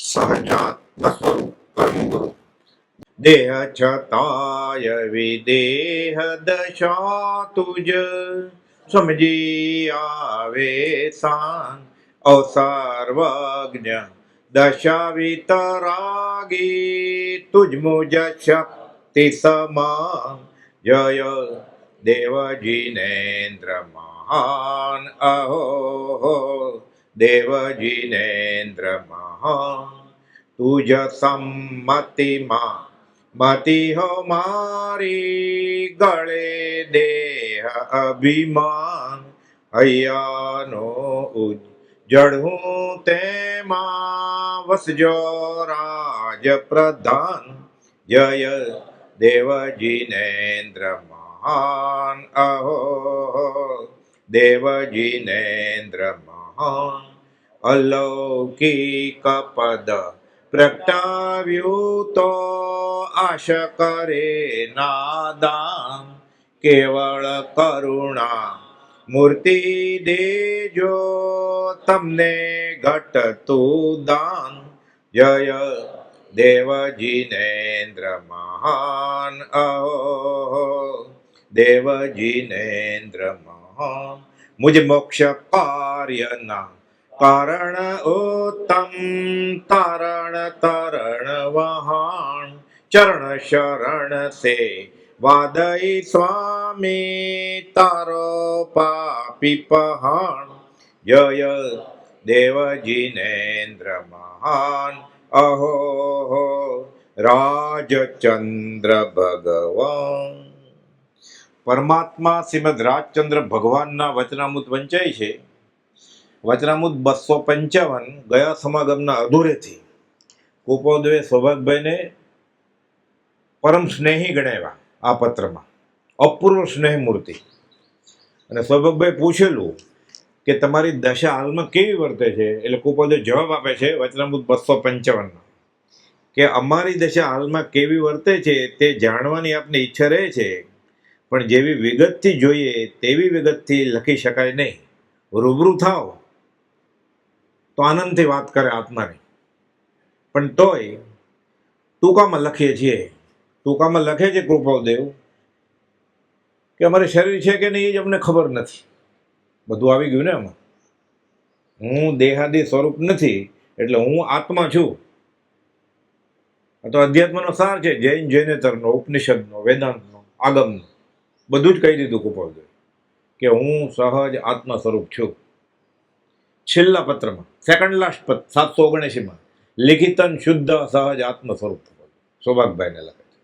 સહજાત્મ સ્વરૂપ પરમ ગુરુ. દેહ છતાય વિદેહ દશા તુજ સમજી આવે સાંગ અસર્વજ્ઞ દશા વિતરાગી તુજ મુજ શક્તિ સમાન જય દેવ જીનેન્દ્ર મહાન અહો દેવ જીનેન્દ્ર મહાન તુજ સંમતિમાં મતિ હો મારી ગળે દેહ અભિમાન હૈયાનો ઉજ્જડ હું તેમાં વસજો રાજ પ્રધાન જય દેવ જીનેન્દ્ર મહાન અહો દેવ જીનેન્દ્ર મહાન અલૌકિક પદ પ્રગટાવ્યું તો આશ કરે નાદાન કેવળ કરુણા મૂર્તિ દેજો તમને ઘટતું દાન જય દેવ જીનેન્દ્ર મહાન અહો દેવ જીનેન્દ્ર મહાન મુજ મોક્ષ કાર્યના કારણ ઉત્તમ તારણ તરણ વહાણ ચરણ શરણ સે વાદઈ સ્વામી તારો પાપી પહાણ જય દેવ જીનેન્દ્ર મહાન અહો રાજચંદ્ર ભગવાન. પરમાત્મા શ્રીમદ રાજચંદ્ર ભગવાનના વચનામૃત વંચાય છે. વચનામૃત 255 ગયા સમાગમના અધૂરેથી કુપોદવે સૌભાગભાઈને પરમ સ્નેહી ગણાવ્યા. આ પત્રમાં અપૂર્વ સ્નેહ મૂર્તિ. અને સૌભાગભાઈ પૂછેલું કે તમારી દશા હાલમાં કેવી વર્તે છે, એટલે કુપોદવે જવાબ આપે છે વચનામૃત 255 કે અમારી દશા હાલમાં કેવી વર્તે છે તે જાણવાની આપની ઈચ્છા રહે છે, પણ જેવી વિગતથી જોઈએ તેવી વિગતથી લખી શકાય નહીં. રૂબરૂ થાવ તો આનંદથી વાત કરે આત્માની, પણ તોય ટૂંકામાં લખીએ છીએ. ટૂંકામાં લખે છે કૃપાદેવ કે અમારે શરીર છે કે નહીં એ જ અમને ખબર નથી. બધું આવી ગયું ને આમાં. હું દેહાદી સ્વરૂપ નથી, એટલે હું આત્મા છું. આ તો અધ્યાત્મનો સાર છે. જૈન જૈનેતરનો, ઉપનિષદનો, વેદાંતનો, આગમનો બધું જ કહી દીધું કૃપાદેવ કે હું સહજ આત્મા સ્વરૂપ છું. છેલ્લા પત્રમાં સેકન્ડ લાસ્ટ પદ 779 લિખિતન શુદ્ધ સહજ આત્મ સ્વરૂપ સૌભાગભાઈને લખે છે.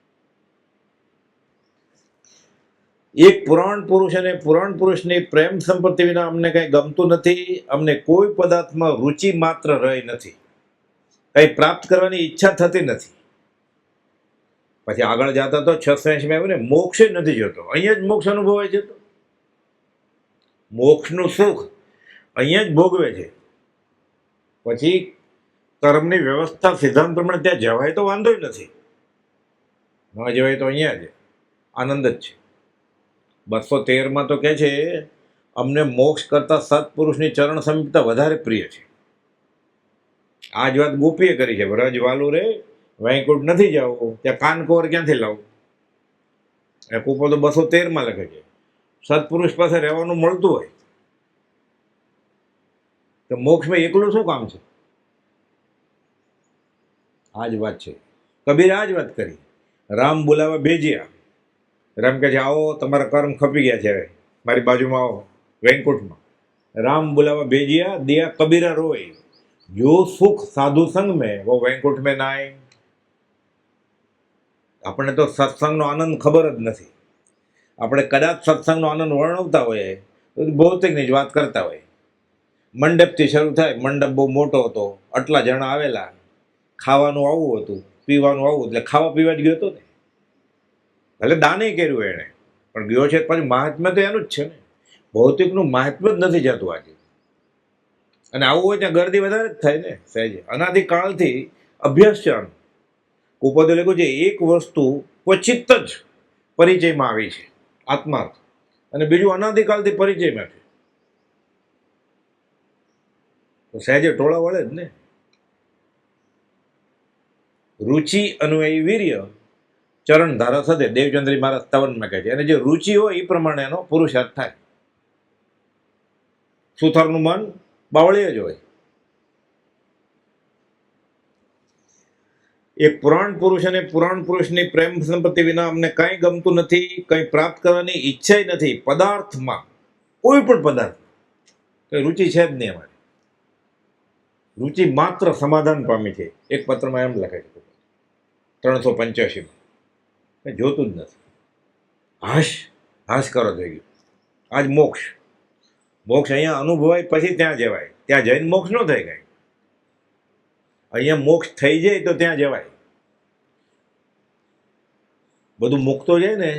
એક પુરાણ પુરુષ અને પુરાણ પુરુષની પ્રેમ સંપત્તિ વિના અમને કંઈ ગમતું નથી. અમને કોઈ પદાર્થમાં રુચિ માત્ર રહી નથી. કંઈ પ્રાપ્ત કરવાની ઈચ્છા થતી નથી. પછી આગળ જતા તો 680 આવ્યું ને, મોક્ષ જ નથી જોતો. અહીંયા જ મોક્ષ અનુભવાય છે. તો મોક્ષનું સુખ અહીંયા જ ભોગવે છે. પછી કર્મની વ્યવસ્થા સિદ્ધાંત પ્રમાણે ત્યાં જવાય તો વાંધો જ નથી. ન જવાય તો અહીંયા જ આનંદ જ છે. 213 તો કહે છે અમને મોક્ષ કરતા સત્પુરુષની ચરણ સમીપતા વધારે પ્રિય છે. આ જ વાત ગોપીએ કરી છે. વ્રજ વાલું રે વૈકુંઠ નથી જવું, ત્યાં કાનકોર ક્યાંથી લાવું. એ કુપો તો 213 લખે છે સત્પુરુષ પાસે રહેવાનું મળતું હોય તો મોક્ષમાં એકલું શું કામ છે. આ જ વાત છે. કબીર આ જ વાત કરી. રામ બોલાવા ભેજ્યા. રામ કહે છે આવો, તમારા કર્મ ખપી ગયા છે, મારી બાજુમાં આવો વૈકુંઠમાં. રામ બોલાવા ભેજિયા દિયા કબીરા રોય, જો સુખ સાધુ સંગ મેં વો વૈકુંઠ મેં ના આए. આપણને તો સત્સંગનો આનંદ ખબર જ નથી. આપણે કદાચ સત્સંગનો આનંદ વર્ણવતા હોઈએ તો ભૌતિકની જ વાત કરતા હોય. મંડપથી શરૂ થાય. મંડપ બહુ મોટો હતો, આટલા જણા આવેલા, ખાવાનું આવું હતું, પીવાનું આવું, એટલે ખાવા પીવા જ ગયો હતો ને. ભલે દાને કર્યું એણે, પણ ગયો છે પછી મહાત્મ્ય તો એનું જ છે ને. ભૌતિકનું મહાત્મ્ય જ નથી જતું આજે. અને આવું હોય ત્યાં ગરદી વધારે જ થાય ને. સહેજે અનાદિકાળથી અભ્યાસ છે. કુપોદે લખ્યું છે એક વસ્તુ ક્વચિત જ પરિચયમાં આવી છે, આત્મા, અને બીજું અનાદિકાળથી પરિચયમાં છે. તો સહેજે ટોળા વળે જ ને. રુચિ અનુયાયી વીર્ય ચરણ ધારા સાથે દેવચંદ્રી મહારાજ 57 કહે છે. અને જે રુચિ હોય એ પ્રમાણે એનો પુરુષાર્થ થાય. સુથારનું મન બાવળીય જ હોય. એક પુરાણ પુરુષ અને પુરાણ પુરુષની પ્રેમ સંપત્તિ વિના અમને કંઈ ગમતું નથી, કંઈ પ્રાપ્ત કરવાની ઈચ્છા નથી. પદાર્થમાં કોઈ પણ પદાર્થ કઈ રુચિ છે જ નહીં અમારી. રુચિ માત્ર સમાધાન પામી છે. એક પત્રમાં એમ લખે છે 385 કંઈ જોતું જ નથી. હાશ કરો થઈ ગયું. આજ મોક્ષ અહીંયા અનુભવાય પછી ત્યાં જવાય. ત્યાં જઈને મોક્ષ ન થઈ ગઈ. અહીંયા મોક્ષ થઈ જાય તો ત્યાં જવાય. બધું મુકતો જાય ને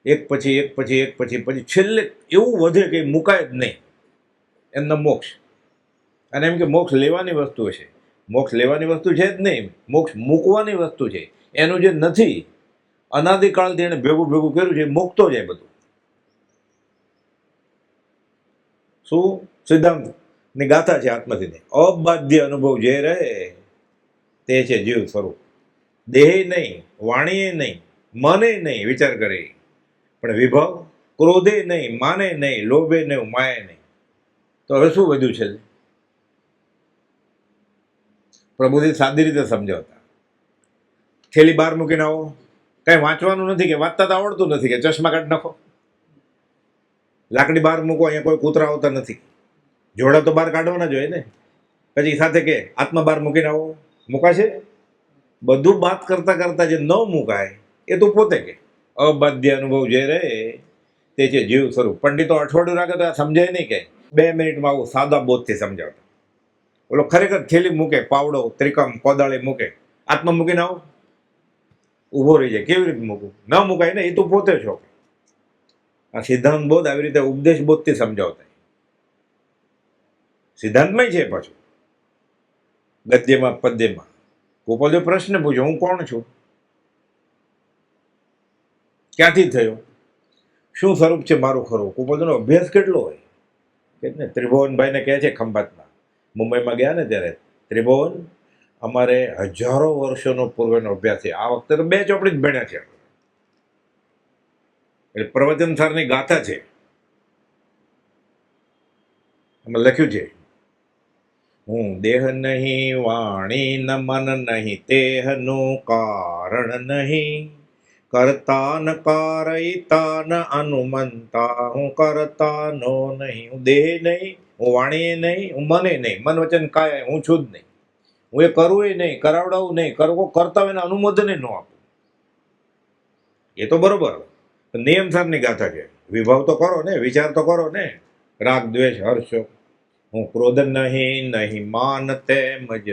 એક પછી છેલ્લે એવું વધે કે મુકાય જ નહીં. એમના મોક્ષ. અને એમ કે મોક્ષ લેવાની વસ્તુ છે. મોક્ષ લેવાની વસ્તુ છે જ નહીં, મોક્ષ મૂકવાની વસ્તુ છે. એનું જે નથી, અનાદિકાળથી એને ભેગું કર્યું છે, મૂકતો જાય બધું. શું સિદ્ધાંતની ગાથા છે આત્મસિદ્ધિ. અબાધ્ય અનુભવ જે રહે તે છે જીવ સ્વરૂપ. દેહ નહીં, વાણીએ નહીં, મને નહીં વિચાર કરે, પણ વિભાવ, ક્રોધે નહીં, માને નહીં, લોભે નહીં, માયે નહીં. તો હવે શું વધ્યું છે? પ્રભુજી સાદી રીતે સમજાવતા. થેલી બહાર મૂકીને આવો, કઈ વાંચવાનું નથી કે વાંચતા તો આવડતું નથી કે ચશ્મા કાઢી નાખો. લાકડી બહાર મૂકો, અહીંયા કોઈ કૂતરા આવતા નથી. જોડા તો બહાર કાઢવાના જ હોય ને. પછી સાથે કે આત્મા બહાર મૂકીને આવો, મુકાશે? બધું બાત કરતા જે ન મુકાય એ તો પોતે કે અબાધ્ય અનુભવ જે રહે તે છે જીવ સ્વરૂપ. પંડિતો અઠવાડિયું રાખે તો આ સમજાય નહીં કે 2 મિનિટમાં આવું સાદા બોધથી સમજાવતા. ઓલો ખરેખર થેલી મૂકે, પાવડો, ત્રિકમ, કોદાળી મૂકે, આત્મા મૂકીને આવો, ઊભો રહી જાય. કેવી રીતે મૂકવું? ન મુકાય ને, એ તો પોતે છો. આ સિદ્ધાંત બોધ આવી રીતે ઉપદેશ બોધથી સમજાવતા. સિદ્ધાંતમાં છે પાછું ગદ્યમાં પદ્યમાં. ગોપાલ પ્રશ્ન પૂછ્યો, હું કોણ છું? ક્યાંથી થયો? શું સ્વરૂપ છે મારું ખરું? ગોપાલનો અભ્યાસ કેટલો હોય કે ને. ત્રિભુવનભાઈને કહે છે ખંભાતમાં, મુંબઈમાં ગયા ને ત્યારે, ત્રિભુવન અમારે હજારો વર્ષોનો પૂર્વેનો અભ્યાસ છે. આ વખતે તો 2 ચોપડી જ ભણ્યા છે. એટલે પ્રવચન સારની ગાથા છે. એમાં લખ્યું છે, હું દેહ નહીં, વાણી ન મન નહીં, તેહનું કારણ નહીં, કરતા ન કારયતા ન અનુમંતા, હું કરતા નો નહીં. હું દેહ નહીં, હું વાણીએ નહીં, હું મને નહીં. મન વચન કાય હું છું જ નહીં. હું એ કરવું નહીં, કરાવડાવું નહીં, કરતા હોય ને અનુમોદને ન આપું. એ તો બરોબર નિયમ સારની ગાથા છે. વિભાવ તો કરો ને, વિચાર તો કરો ને. રાગ, દ્વેષ, હર્ષ. હું ક્રોધ નહીં, નહીં માન તેમજ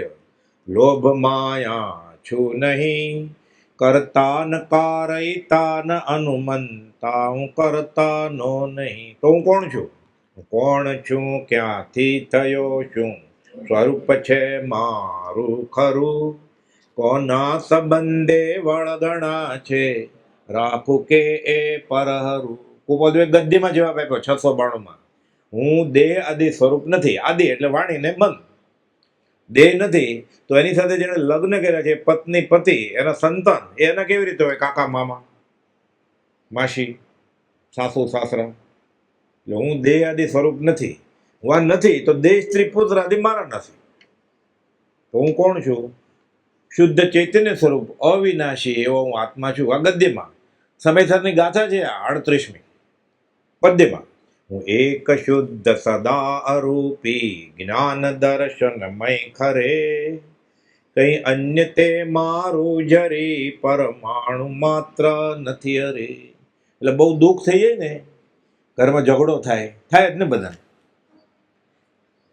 લોભ માયા છું નહીં, કરતા ન કારયતા ન અનુમંતા, હું કરતા નો નહીં. તો હું કોણ છું? હું કોણ છું? ક્યાંથી થયો છું? સ્વરૂપ છે મારું ખરું, કોના સંબંધે વળગણા છે, રાખું કે એ પરહરું. કુપોદવે ગદ્યમાં જવાબ આપ્યો 692માં. હું દેહ આદિ સ્વરૂપ નથી. આદિ એટલે વાણી ને મન. દેહ નથી તો એની સાથે જેને લગ્ન કર્યા છે, પત્ની પતિ, એના સંતાન, એના કેવી રીતે હોય? કાકા મામા, માસી, સાસુ સાસરા. એટલે હું દેહ આદિ સ્વરૂપ નથી. હું આ નથી તો દેહ સ્ત્રી પુત્ર આદિ મારા નથી. તો હું કોણ છું? શુદ્ધ ચૈતન્ય સ્વરૂપ અવિનાશી એવો હું આત્મા છું. આ ગદ્યમાં. સમયસરની ગાથા છે 38મી પદ્યમાં. હું એક શુદ્ધ સદા અરૂપી, જ્ઞાન દર્શનમય ખરે, કઈ અન્ય તે મારું જરી, પરમાણુ માત્ર નથી અરે. એટલે બહુ દુઃખ થઈ જાય ને, ઘરમાં ઝઘડો થાય જ ને બધાને.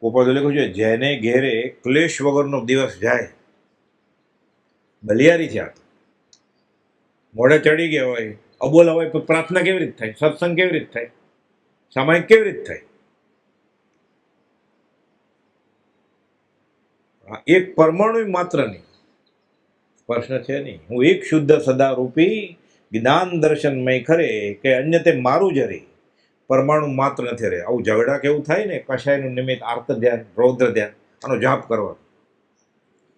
ગોપાલ લખ્યું છે, જેને ઘેરે ક્લેશ વગરનો દિવસ જાય, બલિયારી છે. મોઢે ચડી ગયા હોય, અબોલ હોય, તો પ્રાર્થના કેવી રીતે થાય? સત્સંગ કેવી રીતે થાય? સામાયિક કેવી રીતે થાય? એક પરમાણુ માત્ર નહીં, પ્રશ્ન છે નહીં. હું એક શુદ્ધ સદા રૂપી, જ્ઞાન દર્શનમય ખરે, કે અન્ય તે મારું જ રે, પરમાણુ માત્ર નથી રે. આવું ઝઘડા કેવું થાય ને, કશાયનું નિમિત્ત આર્ત ધ્યાન, રૌદ્ર ધ્યાન, આનો જાપ કરવાનો.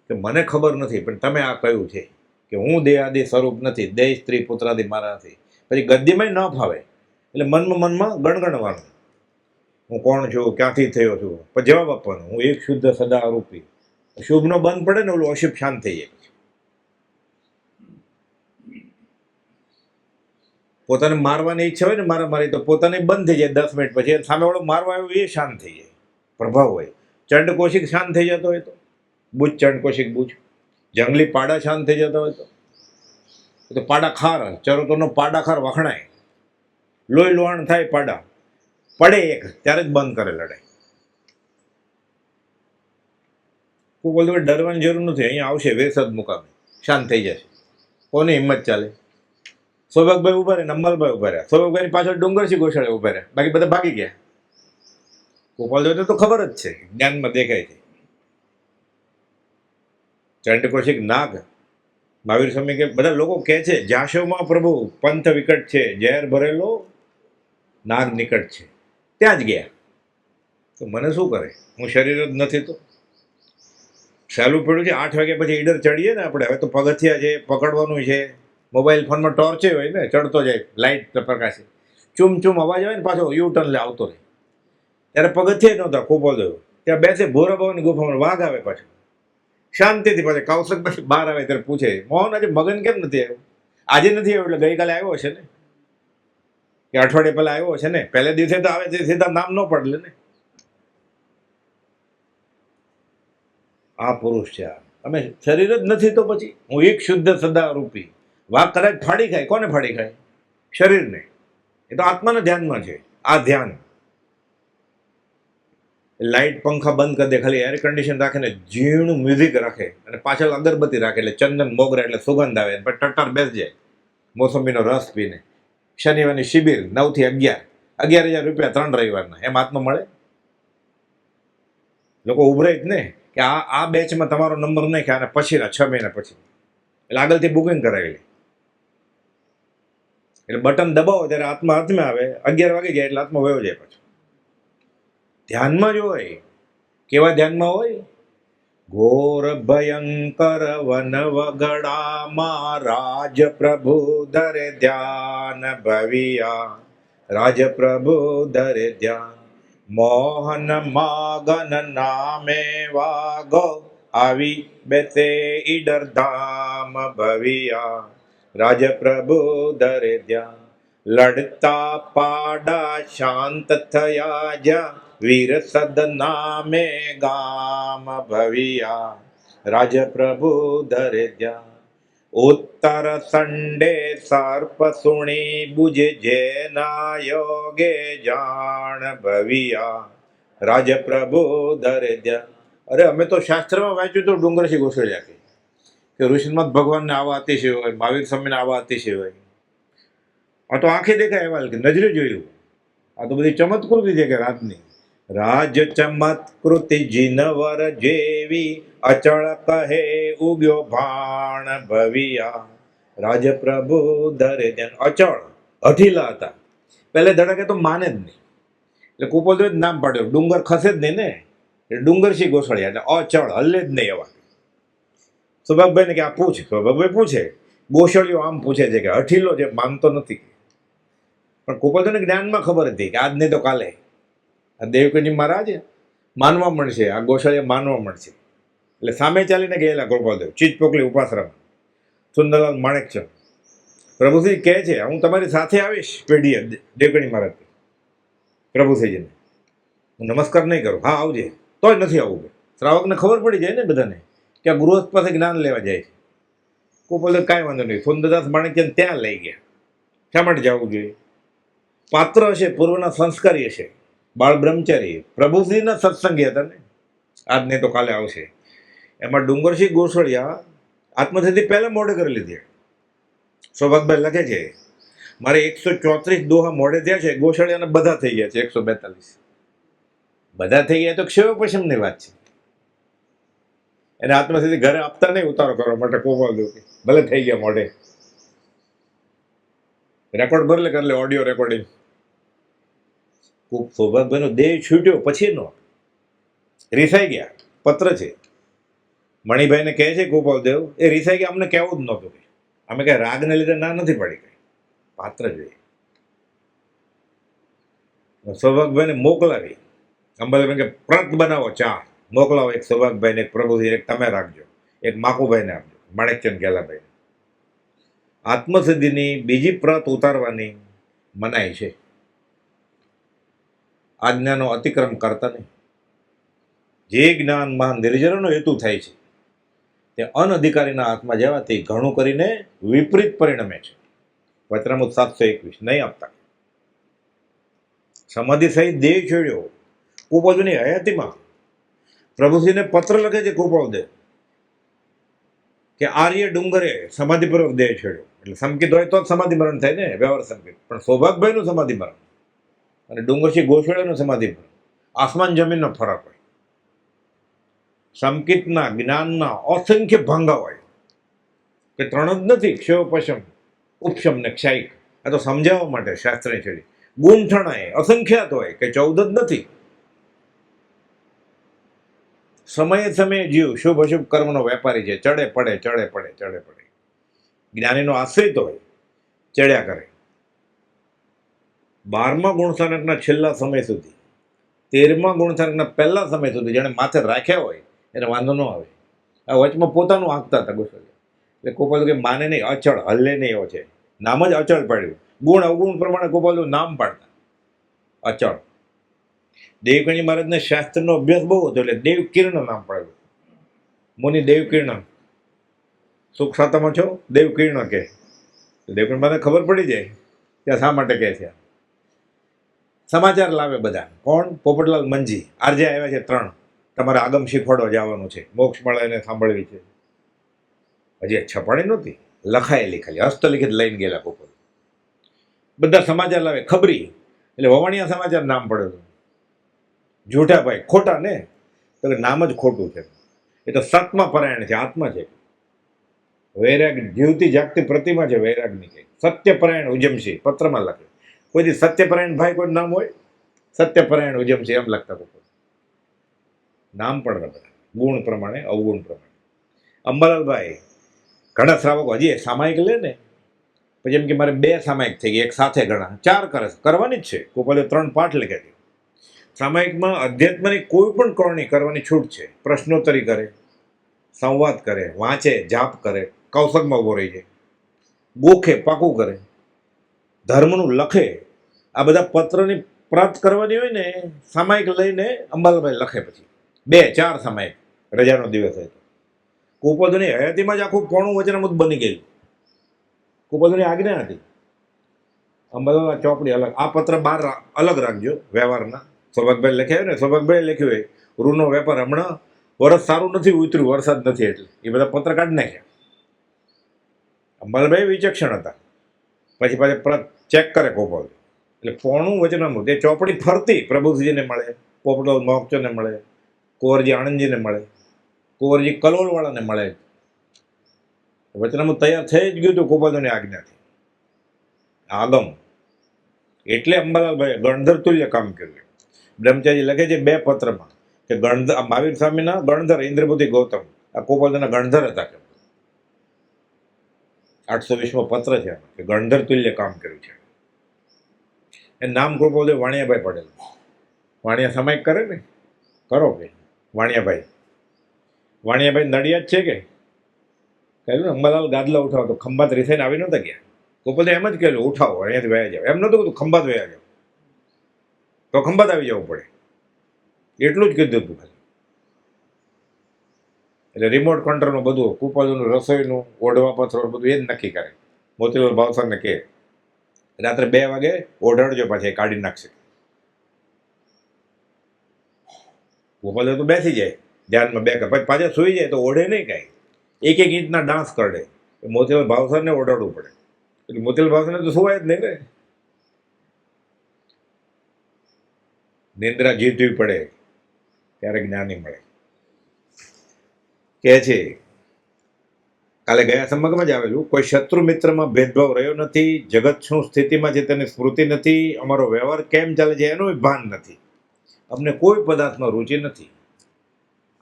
કે મને ખબર નથી પણ તમે આ કહ્યું છે કે હું દેહાદી સ્વરૂપ નથી, દેહ સ્ત્રી પુત્રાદી મારા નથી. પછી ગદ્યમાં ન ફાવે એટલે મનમાં ગણગણવાનું, હું કોણ છું, ક્યાંથી થયો છું. પણ જવાબ આપવાનો, હું એક શુદ્ધ સદા આરોપી. શુભનો બંધ પડે ને ઓલું અશુભ શાંત થઈ જાય. પોતાને મારવાની ઈચ્છા હોય ને મારી તો પોતાને બંધ થઈ જાય 10 મિનિટ પછી. સામે વાળો મારવા આવ્યો એ શાંત થઈ જાય, પ્રભાવ હોય. ચંડ કૌશિક શાંત થઈ જતો હોય તો, બુજ ચંડ કૌશિક બુજ. જંગલી પાડા શાંત થઈ જતા હોય તો પાડા ખાર, ચરોતરનો પાડા ખાર વખણાય, લોહી લોહાણ થાય, પાડા પડે એક ત્યારે જ બંધ કરે લડાઈ. હું બોલતો ડરવાની જરૂર નથી, અહીંયા આવશે વેસદ મુકામે, શાંત થઈ જશે. કોની હિંમત ચાલે? સૌભાગભાઈ ઉભા રહ્યા, અમલભાઈ ઉભા રહ્યા. સૌભાગભાઈની પાછળ ડુંગરસિંહ ગોસાળે ઉભા રહ્યા, બાકી બધા ભાગી ગયા. ગોપાલ તો ખબર જ છે, જ્ઞાનમાં દેખાય છે. ચંડ કૌશિક નાગ, મહાવીર સ્વામી કે બધા લોકો કહે છે જાશવમાં પ્રભુ પંથ વિકટ છે, ઝેર ભરેલો નાગ નિકટ છે. ત્યાં જ ગયા. તો મને શું કરે, હું શરીર જ નથી. તો સહેલું પડ્યું છે. 8 વાગ્યા પછી ઈડર ચડીએ ને આપણે. હવે તો પગથિયા છે, પકડવાનું છે, મોબાઈલ ફોનમાં ટોર્ચે હોય ને, ચડતો જાય, લાઇટ પ્રકાશે, ચૂમ અવાજ આવે ને, પાછો યુ ટર્ન લે આવતો રહે. ત્યારે પગથિયા નહોતા. કોપો થયો ત્યાં બેસે ભોરા બાવાની ગુફામાં, વાઘ આવે પાછો શાંતિથી. પાછા કૌશક પછી બહાર આવે ત્યારે પૂછે, મોહન આજે મગન કેમ નથી આવ્યો? આજે નથી આવ્યો એટલે ગઈકાલે આવ્યો છે ને, કે અઠવાડિયે પહેલા આવ્યો છે ને. પહેલે દિવસે તો આવે તે સીધા નામ ન પડે ને. આ પુરુષ છે. અમે શરીર જ નથી તો પછી હું એક શુદ્ધ સદા રૂપી. વાઘ કદાચ ફાડી ખાય, કોને ફાડી ખાય? શરીરને. એ તો આત્માના ધ્યાનમાં છે. આ ધ્યાન લાઇટ પંખા બંધ કરી દે, ખાલી એર કન્ડિશન રાખે ને ઝીણું મ્યુઝિક રાખે અને પાછળ અગરબત્તી રાખે એટલે ચંદન મોગરા એટલે સુગંધ આવે. પણ ટટ્ટર બેસ જાય મોસંબીનો રસ પીને. શનિવારની શિબિર 9 થી 11, 11,000 રૂપિયા 3 રવિવારના. એમ આત્મા મળે? લોકો ઉભરે જ ને કે આ બેચમાં તમારો નંબર નહીં કે આને પછીના 6 મહિના પછી, એટલે આગળથી બુકિંગ કરાવેલી. એટલે બટન દબાવો ત્યારે આત્મા હાથમાં આવે. 11 વાગી જાય એટલે આત્મા વયો જાય પાછો. ધ્યાનમાં જ હોય. કેવા ધ્યાનમાં હોય? ઘોર ભયંકર વન વગડામાં રાજ પ્રભુ ધરે ધ્યાન ભવિયા. રાજ પ્રભુ ધરે ધ્યાન. મોહન માગન નામે વાગો આવી બેસે ઈડર ધામ ભવિયા. રાજ પ્રભુ ધરે ધ્યાન. લડતા પાડા શાંત થયા જ્યાં વીર સદ નામે ગામ ભવિયા. રાજ પ્રભુ ધરે ધ્યાન. ઉત્તર સંડે સર્પ સુણી બુજ જેના યોગે જાણ ભવિયા. રાજ પ્રભુ ધરે ધ્યાન. અરે અમે તો શાસ્ત્રમાં વાંચ્યું તો ડુંગરસિંહ ગોસાળિયા કે ઋષિમત ભગવાનને આવા અતિશય હોય, મહાવીર સ્વામીને આવા અતિશય હોય. આ તો આંખે દેખાય એવા કે નજરે જોયું. આ તો બધી ચમત્કૃતિ છે કે રાતની. રાજ ચમત્કૃતિ જીનવર જેવી અચળ કહે ઉગ્યો ભાણ ભવિયા. રાજ પ્રભુ ધરે ધ્યાન. અચળ, અઢીલા હતા. પહેલે ધડકે તો માને જ નહીં એટલે કુપોલ જ નામ પાડ્યું. ડુંગર ખસે જ નહીં ને એટલે ડુંગરસિંહ ગોસાળિયા. એટલે અચળ, હલ્લે જ નહીં એવા. સૌભાગભાઈને કે આ પૂછ. સૌભાગભાઈ પૂછે. ગોસાળિયો આમ પૂછે છે કે અઠીલો જે માનતો નથી. પણ કુપોલને જ્ઞાનમાં ખબર હતી કે આજ નહીં તો કાલે આ દેવકજી મહારાજ માનવા મળશે, આ ગોસાળિયા માનવા મળશે. એટલે સામે ચાલીને ગયેલા ગોપાલદેવ ચીજ પોકલી ઉપાસરામાં. સુંદરલાલ માણેકચંદ પ્રભુશ્રી કહે છે હું તમારી સાથે આવીશ પેઢીએ દેવકણી મહારાજ. પ્રભુશ્રીજીને હું નમસ્કાર નહીં કરું. હા આવજે. તોય નથી આવવું. શ્રાવકને ખબર પડી જાય ને બધાને કે આ ગૃહસ્થ પાસે જ્ઞાન લેવા જાય છે. ગોપાલદેવ કાંઈ વાંધો નહીં. સુંદરદાસ માણેકચંદ ત્યાં લઈ ગયા. શા માટે જવું જોઈએ? પાત્ર હશે, પૂર્વના સંસ્કારી હશે, બાળ બ્રહ્મચારી, પ્રભુશ્રીના સત્સંગી હતા ને. આજ નહીં તો કાલે આવશે. એમાં ડુંગરસિંહ ગોસાળિયા આત્મસિદ્ધિ પહેલા મોડે કરી લીધી. સૌભાગભાઈ લખે છે મારે 134 દોહા મોડે થયા છે. ગોસાળિયાના બધા થઈ ગયા છે 142. બધા થઈ ગયા તો ક્ષેવ પશ્ચિમની વાત છે. એને આત્મસિદ્ધિ ઘરે આપતા નહીં ઉતારો કરવા માટે. કોપાલ દો કે ભલે થઈ ગયા મોડે, રેકોર્ડ ભરલે કરી લે ઓડિયો રેકોર્ડિંગ. સૌભાગભાઈનો દેહ છૂટ્યો પછીનો રીસાઈ ગયા. પત્ર છે મણિભાઈને કહે છે ગોપાલદેવ, એ રીસાઈ કે અમને કહેવું જ નહોતું, કે અમે કઈ રાગને લીધે ના નથી પડી, કઈ પાત્ર જોઈએ. સૌભાગભાઈને મોકલાવી. અંબાલાલભાઈ કે પ્રત બનાવો, ચા મોકલાવો, એક સૌભાગભાઈને, એક પ્રભુજી, એક તમે રાખજો, એક માકુભાઈને આપજો, માણેકચંદ ગેલાભાઈ. આત્મસિદ્ધિની બીજી પ્રત ઉતારવાની મનાઈ છે. આજ્ઞાનો અતિક્રમ કરતા નહીં. જે જ્ઞાન મહાન નિર્જરનો હેતુ થાય છે તે અનઅધિકારીના હાથમાં જવાથી ઘણું કરીને વિપરીત પરિણમે છે. વચનામૃત 721 નહીં આપતા. સમાધિ સહિત દેહ છોડ્યો. કુપોલની હયાતીમાં પ્રભુશ્રીને પત્ર લખે છે કુપોલદેવ કે આર્ય ડુંગરે સમાધિપૂર્વક દેહ છોડ્યો. એટલે સંકિત હોય તો જ સમાધિ મરણ થાય ને, વ્યવહાર સંકિત. પણ સૌભાગભાઈનું સમાધિ મરણ અને ડુંગરસિંહ ગોસ્વામીનું સમાધિ મરણ આસમાન જમીનનો ફરક હોય. સંકિતના જ્ઞાનના અસંખ્ય ભાંગા હોય, કે 3 જ નથી, ક્ષય, પશમ, ઉપશમ ને ક્ષાયિક. આ તો સમજાવવા માટે શાસ્ત્રની છેડી. ગુંઠણાએ અસંખ્યાત હોય, કે 14 જ નથી. સમયે સમયે જીવ શુભ અશુભ કર્મનો વેપારી છે. ચડે પડે, ચડે પડે, ચડે પડે. જ્ઞાનીનો આશ્રિત હોય, ચડ્યા કરે. 12મા ગુણસાનકના છેલ્લા સમય સુધી, 13મા ગુણસાનકના પહેલા સમય સુધી જેણે માથે રાખ્યા હોય એને વાંધો ન આવે. આ વચમાં પોતાનું આંકતા હતા ગોસ્વામી. એટલે ગોપાલ કે માને નહીં, અચળ, હલ્લે નહીં, એવો છે. નામ જ અચળ પાડ્યું. ગુણ અવગુણ પ્રમાણે ગોપાલનું નામ પાડતા અચળ. દેવકણી મહારાજને શાસ્ત્રનો અભ્યાસ બહુ હતો, એટલે દેવકીર્ણ નામ પાડ્યું. મુનિ દેવકીર્ણ, સુખ સાતમાં છો દેવકીર્ણ કે. દેવકીર્ણ મહારાજ ખબર પડી જાય ત્યાં શા માટે કહે છે. સમાચાર લાવે બધા. કોણ? પોપટલાલ મંજી. આરજે આવ્યા છે 3. તમારે આગમ શીખવાડવા જવાનું છે, મોક્ષ મળે એને સાંભળવી છે. હજી છપાડી નહોતી, લખાયેલી ખાલી હસ્તલિખિત લઈને ગયેલા પોપટ. બધા સમાચાર લાવે. ખબરી એટલે વવાણિયા સમાચાર નામ પડેલું. જૂઠા ભાઈ, ખોટા ને, તો નામ જ ખોટું છે. એ તો સતમાં પરાયણ છે, આત્મા છે. વૈરાગ જીવતી જાગતી પ્રતિમા છે વૈરાગની. કઈ સત્યપરાયણ ઉજમશી પત્રમાં લખે. કોઈ સત્યપરાયણ ભાઈ કોઈ નામ હોય? સત્યપરાયણ ઉજમશી એમ લખતા કોઈ નામ પણ બધા ગુણ પ્રમાણે અવગુણ પ્રમાણે. અંબાલાલભાઈ ઘણા શ્રાવકો હજી સામાયિક લે ને, પછી એમ કે મારે 2 સામાયિક થઈ ગઈ, એક સાથે ઘણા 4 કરે, કરવાની જ છે. ગોપાલે 3 પાઠ લખ્યા છે. સામાયિકમાં અધ્યાત્મની કોઈ પણ કરણી કરવાની છૂટ છે. પ્રશ્નોત્તરી કરે, સંવાદ કરે, વાંચે, જાપ કરે, કૌશકમાં ઉભો રહી જાય, ગોખે, પાકું કરે, ધર્મનું લખે. આ બધા પત્રની પ્રાપ્ત કરવાની હોય ને, સામાયિક લઈને અંબાલાલભાઈ લખે. પછી 2-4 સામાયિક રજાનો દિવસ હોય તો. કુપોલની હયાતીમાં જ આખું પોણું વચનામૃત બની ગયેલું. કુપોલની આજ્ઞા હતી. અંબાલાલ ચોપડી અલગ, આ પત્ર 12 અલગ રાખજો વ્યવહારના. સૌભાગભાઈ લખ્યા ને, સૌભાગભાઈ લખ્યું હોય રૂનો વેપાર હમણાં વરસ સારું નથી ઉતર્યું, વરસાદ નથી, એટલે એ બધા પત્ર કાઢી નાખ્યા. અંબાલાલભાઈ વિચક્ષણ હતા. પછી પાછા પ્રત ચેક કરે ગોપાલ. એટલે પોણું વચનામૃત એ ચોપડી ફરતી પ્રભુજીને મળે, પોપટલાલ મોક્ષચંદને મળે, કુંવરજી આણંદજીને મળે, કુંવરજી કલોલવાળાને મળે. વચનામૃત તૈયાર થઈ જ ગયું હતું ગોપાલની આજ્ઞાથી. આગમ એટલે અંબાલાલભાઈએ ગણધર તુલ્ય કામ કર્યું. બ્રહ્મચારી લખે છે 2 પત્રમાં કે ગણધર, મહાવીર સ્વામીના ગણધર ઇન્દ્રપતિ ગૌતમ, આ ગોપાલના ગણધર હતા. 820માં પત્ર છે કે ગણધર તુલ્ય કામ કર્યું છે. એ નામ ગોપાલદેવ વાણિયાભાઈ પડેલું. વાણિયા સામાયિક કરે ને, કરો કે વાણિયાભાઈ. વાણિયાભાઈ નડિયાદ છે કે કહ્યું ને, અંબાલાલ ગાદલા ઉઠાવો તો ખંભાત રિસાઈને આવી નહોતા ગયા. ગોપાલદેવ એમ જ કહેલું, ઉઠાવો અહીંયાથી વયા જાવ. એમ નહોતું કીધું ખંભાત વયા જાવ, તો ખંભાત આવી જવું પડે, એટલું જ કીધું હતું ખાલી. એટલે રિમોટ કંટ્રોલનું બધું, કુપાલનું રસોઈનું, ઓઢવા પથરો બધું એ જ નક્કી કરે. મોતીલાલ ભાવસારને કહે રાત્રે 2 વાગે ઓઢાડજો, પાછી કાઢી નાખશે. ગોપાલ તો બેસી જાય ધ્યાનમાં 2 કલાક, પછી પાછા સુઈ જાય તો ઓઢે નહીં કાંઈ. 1-1 ઇંચના ડાન્સ કરે. મોતીલાલ ભાવસારને ઓઢાડવું પડે. એટલે મોતીલાલ ભાવસારને તો સુવાય જ નહીં ને, નિંદ્રા જીતવી પડે ત્યારે જ્ઞાની મળે. કહે છે કાલે ગયા સમગમાં જ આવેલું, કોઈ શત્રુ મિત્રમાં ભેદભાવ રહ્યો નથી. જગત શું સ્થિતિમાં છે તેની સ્મૃતિ નથી. અમારો વ્યવહાર કેમ ચાલે છે એનું ભાન નથી. અમને કોઈ પદાર્થમાં રુચિ નથી.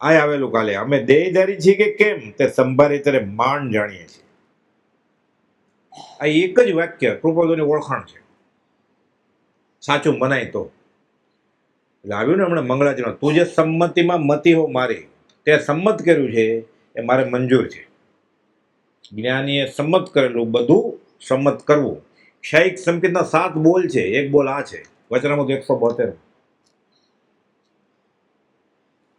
આ આવેલું કાલે, અમે દેહધારી છીએ કે કેમ તે સંભારી ત્યારે માંડ જાણીએ છીએ. આ એક જ વાક્ય કૃપાદોની ઓળખાણ છે, સાચું મનાય તો. એટલે આવ્યું ને હમણાં મંગળાચરણ, તું જે સંમતિમાં મતિ હો મારી, તે સંમત કર્યું છે એ મારે મંજૂર છે. જ્ઞાનીએ સંમત કરેલું બધું સંમત કરવું. ક્ષયિક સંકેતના 7 બોલ છે, એક બોલ આ છે વચનામૃત 172.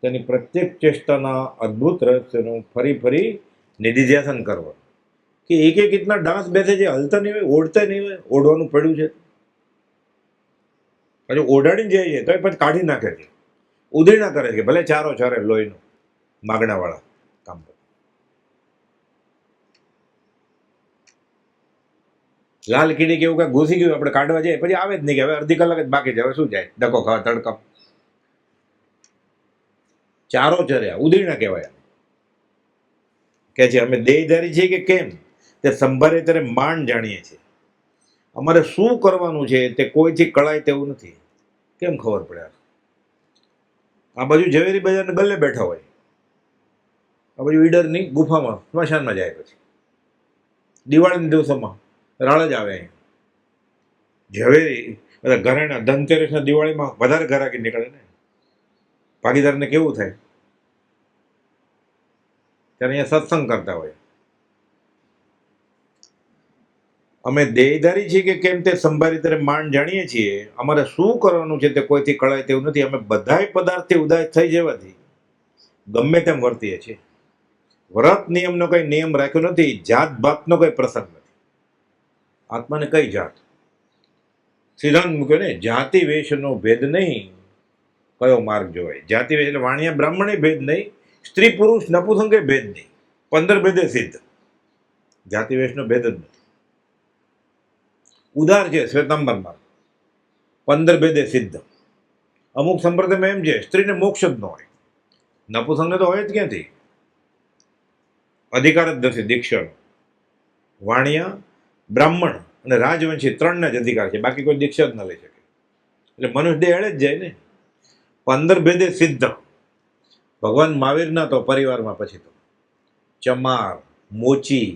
તેની પ્રત્યેક ચેષ્ટાના અદ્ભુત રહસ્યનું ફરી ફરી નિધિધ્યાસન કરવાનું. કે એક એક ઇતના ડાંસ બેસે છે, હલતા નહીં હોય, ઓઢતા નહીં હોય, ઓઢવાનું પડ્યું છે, પછી ઓઢાડીને જાય છે તો એ પછી કાઢી નાખે છે, ઉધેડા કરે છે, ભલે ચારો ચારે લોહીનું માગણાવાળા કામ કરે. લાલ કીડી કેવું કાંઈ ઘૂસી ગયું, આપણે કાઢવા જાય પછી આવે જ નહીં, કે હવે અડધી કલાક જ બાકી છે, હવે શું જાય ડકો ખાવા તડકા. ચારો ચર્યા ઉધીણા કહેવાય. કે છે અમે દેહધારી છીએ કે કેમ તે સંભારે ત્યારે માંડ જાણીએ છીએ. અમારે શું કરવાનું છે તે કોઈથી કળાય તેવું નથી. કેમ ખબર પડે? આ બાજુ ઝવેરી બજારને ગલ્લે બેઠા હોય, આ બાજુ ઈડરની ગુફામાં સ્મશાનમાં જાય, પછી દિવાળીના દિવસોમાં રાળ જ આવે. અહીં ઝવેરી બધા ઘરેણા ધનતેરસના દિવાળીમાં વધારે ઘરાકી નીકળે ને, ભાગીદારને કેવું થાય ત્યારે અહીંયા સત્સંગ કરતા હોય. અમે દેહધારી છીએ કે કેમ તે સંભારી ત્યારે માંડ જાણીએ છીએ. અમારે શું કરવાનું છે તે કોઈથી કળાય તેવું નથી. અમે બધાય પદાર્થથી ઉદાસ થઈ જવાથી ગમે તેમ વર્તીએ છીએ. વ્રત નિયમનો કઈ નિયમ રાખ્યો નથી, જાત ભાતનો કઈ પ્રસંગ નથી. આત્માને કઈ જાત? સિદ્ધાંત મૂક્યો ને, જાતિ વેશનો ભેદ નહીં, કયો માર્ગ જોવાય. જાતિ વેશ એટલે વાણિયા બ્રાહ્મણે ભેદ નહીં, સ્ત્રી પુરુષ નપુસંગે ભેદ નહીં, 15 ભેદે સિદ્ધ. જાતિ વેશનો ભેદ જ નથી. ઉદાર છે શ્વેતાંબરમાં, 15 ભેદે સિદ્ધ. અમુક સંપ્રદાયમાં એમ છે સ્ત્રીને મોક્ષ જ ન હોય, નપુસંગને તો હોય જ ક્યાંથી? અધિકાર જ નથી દીક્ષાનો. વાણિયા બ્રાહ્મણ અને રાજવંશી 3 જ અધિકાર છે, બાકી કોઈ દીક્ષા જ ન લઈ શકે. એટલે મનુષ્ય દેહ એળે જ જાય ને. 15 ભેદે સિદ્ધ. ભગવાન મહાવીરના તો પરિવારમાં પછી તો ચમાર, મોચી,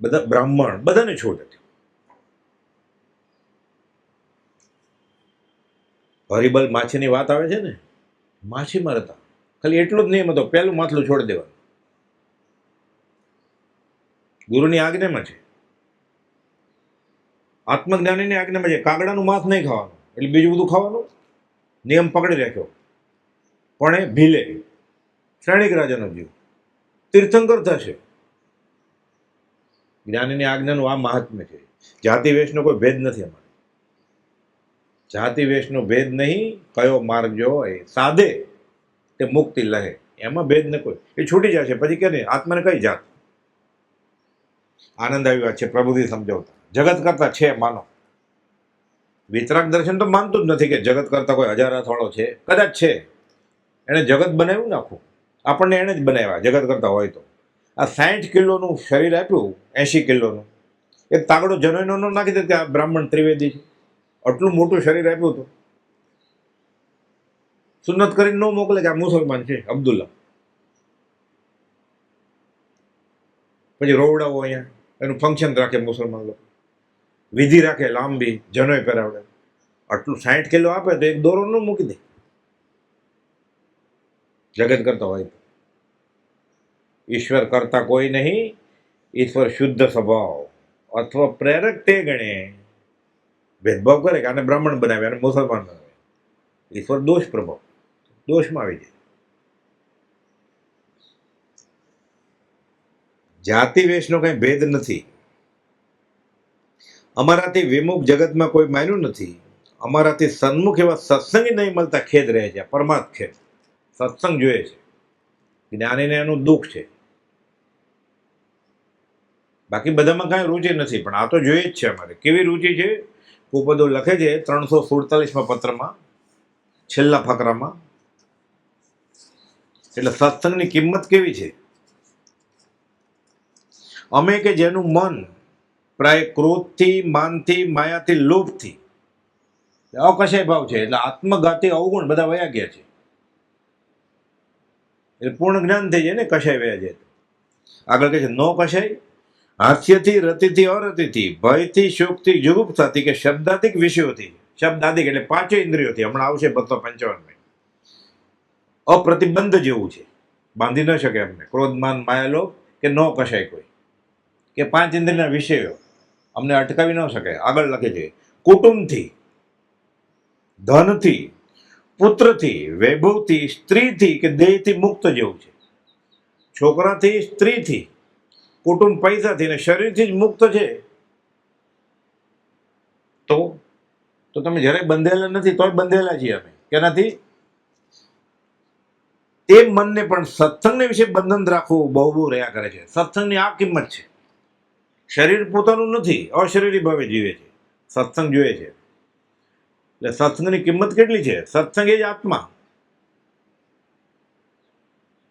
બધા બ્રાહ્મણ, બધાને છૂટ હતી. હરિબલ માછીની વાત આવે છે ને, માછીમાર હતા, ખાલી એટલો જ નિયમ હતો, પહેલું માથલું છોડી દેવાનું. ગુરુની આજ્ઞામાં છે, આત્મજ્ઞાનીની આજ્ઞામાં છે, કાગડાનું માંસ નહીં ખાવાનું, એટલે બીજું બધું ખાવાનું. નિયમ પકડી રાખ્યો. પણ એ ભીલે શ્રેણિક રાજાનો જીવ તીર્થંકર થશે. જ્ઞાનીની આજ્ઞાનું આ મહાત્મ્ય છે. જાતિ વેશનો કોઈ ભેદ નથી અમારે. જાતિ વેશનો ભેદ નહીં, કયો માર્ગ જો હોય સાધે તે મુક્તિ લહે, એમાં ભેદ ન કોઈ. એ છૂટી જશે પછી કે નહીં, આત્માને કઈ જાત? આનંદ આવી વાત છે પ્રભુજી સમજાવતા. જગત કરતા છે માનો. વિતરાગ દર્શન તો માનતું જ નથી કે જગત કરતા કોઈ 1000 હાથવાળો છે. કદાચ છે, એણે જગત બનાવ્યું નાખું, આપણને એણે જ બનાવ્યા જગત કરતા હોય તો. આ 60 કિલોનું શરીર આપ્યું, 80 કિલોનું, એક તાગડો જનોઈનો ન નાખી દે કે આ બ્રાહ્મણ ત્રિવેદી છે. આટલું મોટું શરીર આપ્યું હતું, સુન્નત કરીને ન મોકલે કે આ મુસલમાન છે અબ્દુલ્લા. પછી રોવડાવો અહીંયા, એનું ફંક્શન રાખે મુસલમાન લોકો, વિધિ રાખે લાંબી, જનોય પહેરાવડે. આટલું 60 કિલો આપે તો એક દોરો ન મૂકી દે જગત કરતા હોય તો. ઈશ્વર કરતા કોઈ નહીં, ઈશ્વર શુદ્ધ સ્વભાવ અથવા પ્રેરક તે ગણે. ભેદભાવ કરે કે આને બ્રાહ્મણ બનાવે, આને મુસલમાન બનાવે. ઈશ્વર દોષ પ્રભાવ, દોષમાં આવી જાય. જાતિ વેશનો કઈ ભેદ નથી. અમારાથી વિમુખ જગતમાં કોઈ માન્યું નથી. અમારાથી સન્મુખ એવા સત્સંગી નહીં મળતા ખેદ રહે છે. પરમાર્થ ખેદ, સત્સંગ જોઈએ છે. જ્ઞાનીને એનું દુઃખ છે, બાકી બધામાં કાંઈ રુચિ નથી, પણ આ તો જોઈએ જ છે અમારે. કેવી રુચિ છે? કુપદો લખે છે 347માં પત્રમાં, છેલ્લા ફકરામાં. એટલે સત્સંગની કિંમત કેવી છે. અમે કે જેનું મન પ્રાય ક્રોધથી, માનથી, માયાથી, લોભથી અકશાય ભાવ છે એટલે આત્મઘાતી અવગુણ બધા વયા ગયા છે. એટલે પૂર્ણ જ્ઞાન થઈ જાય ને કશાય વયા જાય. આગળ કહે છે નો કશાય હાસ્યથી, રતિથી, અરતિથી, ભયથી, શોકથી, જુગુપ્સાથી કે શબ્દાધિક વિષયોથી. શબ્દાધિક એટલે પાંચે ઇન્દ્રિયોથી. હમણાં આવશે 255. અપ્રતિબંધ જેવું છે, બાંધી ન શકે અમને. ક્રોધમાન, માયાલોભ કે નો કશાય કોઈ કે પાંચ ઇન્દ્રિયના વિષયો અમને અટકાવી ન શકે. આગળ લખે છે કુટુંબથી, ધનથી, પુત્રથી, વૈભવથી, સ્ત્રીથી કે દેહથી મુક્ત જેવું છે. છોકરાથી, સ્ત્રીથી, કુટુંબ, પૈસાથી ને શરીરથી જ મુક્ત છે. તો તમે જરાય બંધેલા નથી, તોય બંધેલા છીએ અમે. કેનાથી? તે મનને પણ સત્સંગને વિશે બંધન રાખવું બહુ બહુ રહ્યા કરે છે. સત્સંગની આ કિંમત છે. શરીર પોતાનું નથી, અશરીરી ભાવે જીવે છે. સત્સંગ જોઈએ છે એટલે સત્સંગની કિંમત કેટલી છે? સત્સંગ એ જ આત્મા.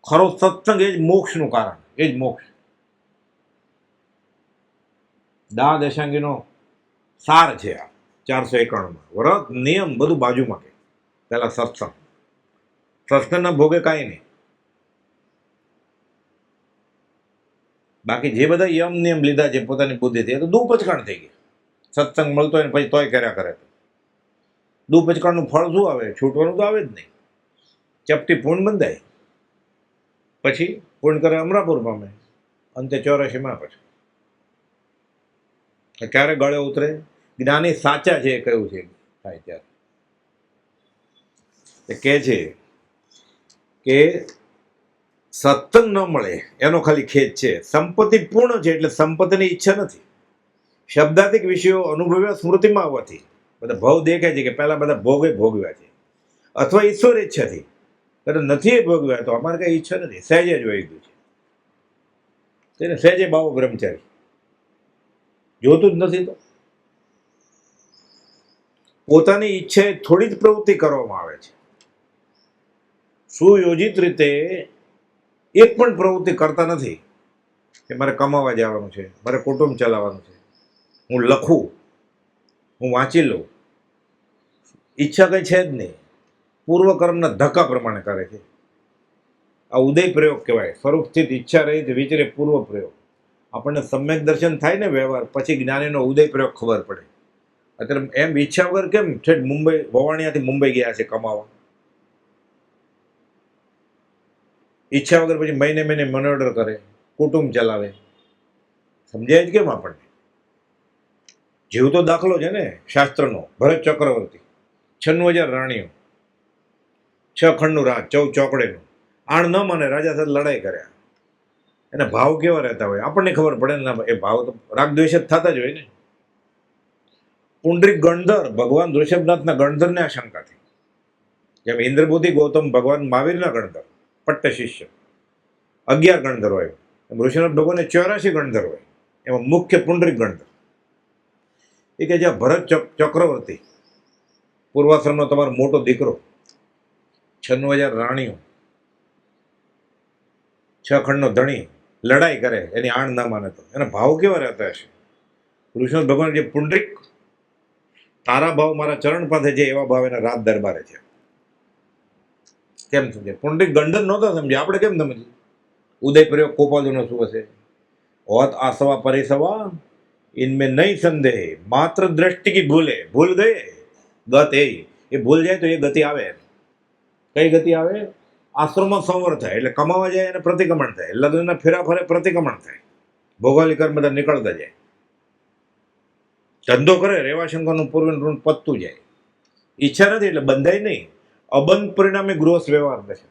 ખરો સત્સંગ એ જ મોક્ષનું કારણ, એ જ મોક્ષ. દશાંગીનો સાર છે આ 491. વ્રત, નિયમ બધું બાજુમાં કે પેલા સત્સંગ. સત્સંગના ભોગે કાંઈ નહીં. બાકી જે બધા યમ નિયમ લીધા છે પોતાની બુદ્ધિથી, એ તો દુપચકાણ થઈ ગયા. સત્સંગ મળતો હોય ને પછી તોય કર્યા કરે. દુપચકાણનું ફળ શું આવે? છૂટવાનું તો આવે જ નહીં. ચપટી પૂર્ણ બંધાય, પછી પૂર્ણ કરે અમરાપુર પામે, અંતે 84માં પછી ક્યારે ગળે ઉતરે? જ્ઞાની સાચા છે એ કહ્યું છે થાય ત્યારે. એ કહે છે કે સત્સંગ ન મળે એનો ખાલી ખેદ છે. સંપત્તિ પૂર્ણ છે એટલે સંપત્તિની ઈચ્છા નથી. શબ્દાધિક વિષયો અનુભવ્યા સ્મૃતિમાં આવવાથી બધા ભાવ દેખાય છે કે પહેલા બધા ભોગે ભોગવ્યા છે, અથવા ઈશ્વર ઈચ્છાથી નથી ભોગવ્યા તો અમારે કઈ ઈચ્છા નથી, સહેજે જ વહી ગયું છે. તેને સહેજે બાવો બ્રહ્મચારી જોતું જ નથી. તો પોતાની ઈચ્છાએ થોડી જ પ્રવૃત્તિ કરવામાં આવે છે. સુયોજિત રીતે એક પણ પ્રવૃત્તિ કરતા નથી કે મારે કમાવા જવાનું છે, મારે કુટુંબ ચલાવવાનું છે, હું લખું, હું વાંચી લઉં. ઈચ્છા કંઈ છે જ નહીં. પૂર્વકર્મના ધક્કા પ્રમાણે કરે છે. આ ઉદય પ્રયોગ કહેવાય. સ્વરૂપ સ્થિત ઈચ્છા રહિત વિચરે પૂર્વ પ્રયોગ. આપણને સમ્યક દર્શન થાય ને વ્યવહાર, પછી જ્ઞાનીનો ઉદય પ્રયોગ ખબર પડે. અત્યારે એમ ઈચ્છા વગર કેમ ઠેઠ મુંબઈ, વવાણિયાથી મુંબઈ ગયા છે કમાવા? ઈચ્છા વગર પછી મહિને મહિને મની ઓર્ડર કરે, કુટુંબ ચલાવે. સમજાય જ કેમ આપણને? જીવતો દાખલો છે ને શાસ્ત્રનો. ભરત ચક્રવર્તી, 96,000 રાણીઓ, 6 ખંડનું રાજ, 14 ચોકડેનું. આણ ન માને, રાજા સાથે લડાઈ કર્યા. એને ભાવ કેવા રહેતા હોય આપણને ખબર પડે ને. એ ભાવ તો રાગદ્વેષ જ થતા જ હોય ને. પુંડરીક ગણધર, ભગવાન ઋષભનાથના ગણધરને આ શંકા થઈ. જેમ ઇન્દ્રબુદ્ધિ ગૌતમ ભગવાન મહાવીરના ગણધર, પટ્ટ શિષ્ય 11 ગણધર હોય, એમ ઋષભનાથ ભગવાને 84 ગણધર હોય. એમાં મુખ્ય પુંડરીક ગણધર. એ કે જ્યાં ભરત ચક્રવર્તી, પૂર્વાશ્રમનો તમારો મોટો દીકરો, 96,000 રાણીઓ, 6 ખંડનો ધણી, લડાઈ કરે, એની આણ ના માને તો એના ભાવ કેવા રહેતા હશે? ઋષભ ભગવાન જે પુંડરીક, તારા ભાવ મારા ચરણ પાસે છે એવા ભાવ એના રાત દરબારે છે. કેમ સમજે? પુંડરીક ગંડર નહોતા સમજે, આપણે કેમ સમજીએ? ઉદય પ્રયોગ કોપાદુનો શું હશે? હોત આસવા પરિસવા ઇનમે નહીં સંદેહ, માત્ર દ્રષ્ટિ કી ભૂલે, ભૂલ ગયે ગત એ ભૂલ જાય તો એ ગતિ આવે. કઈ ગતિ આવે? આશ્રમમાં સંવર થાય એટલે કમાવા જાય અને પ્રતિક્રમણ થાય, લગ્નના ફેરા ફરે પ્રતિક્રમણ થાય, ભૌગોલિક કર્મ બધા નીકળતા જાય, ધંધો કરે, રેવાશંકરનું પૂર્વ ઋણ પતતું જાય. ઈચ્છા નથી એટલે બંધાય નહીં. અબંધ પરિણામે ગૃહસ્થ વ્યવહાર થશે.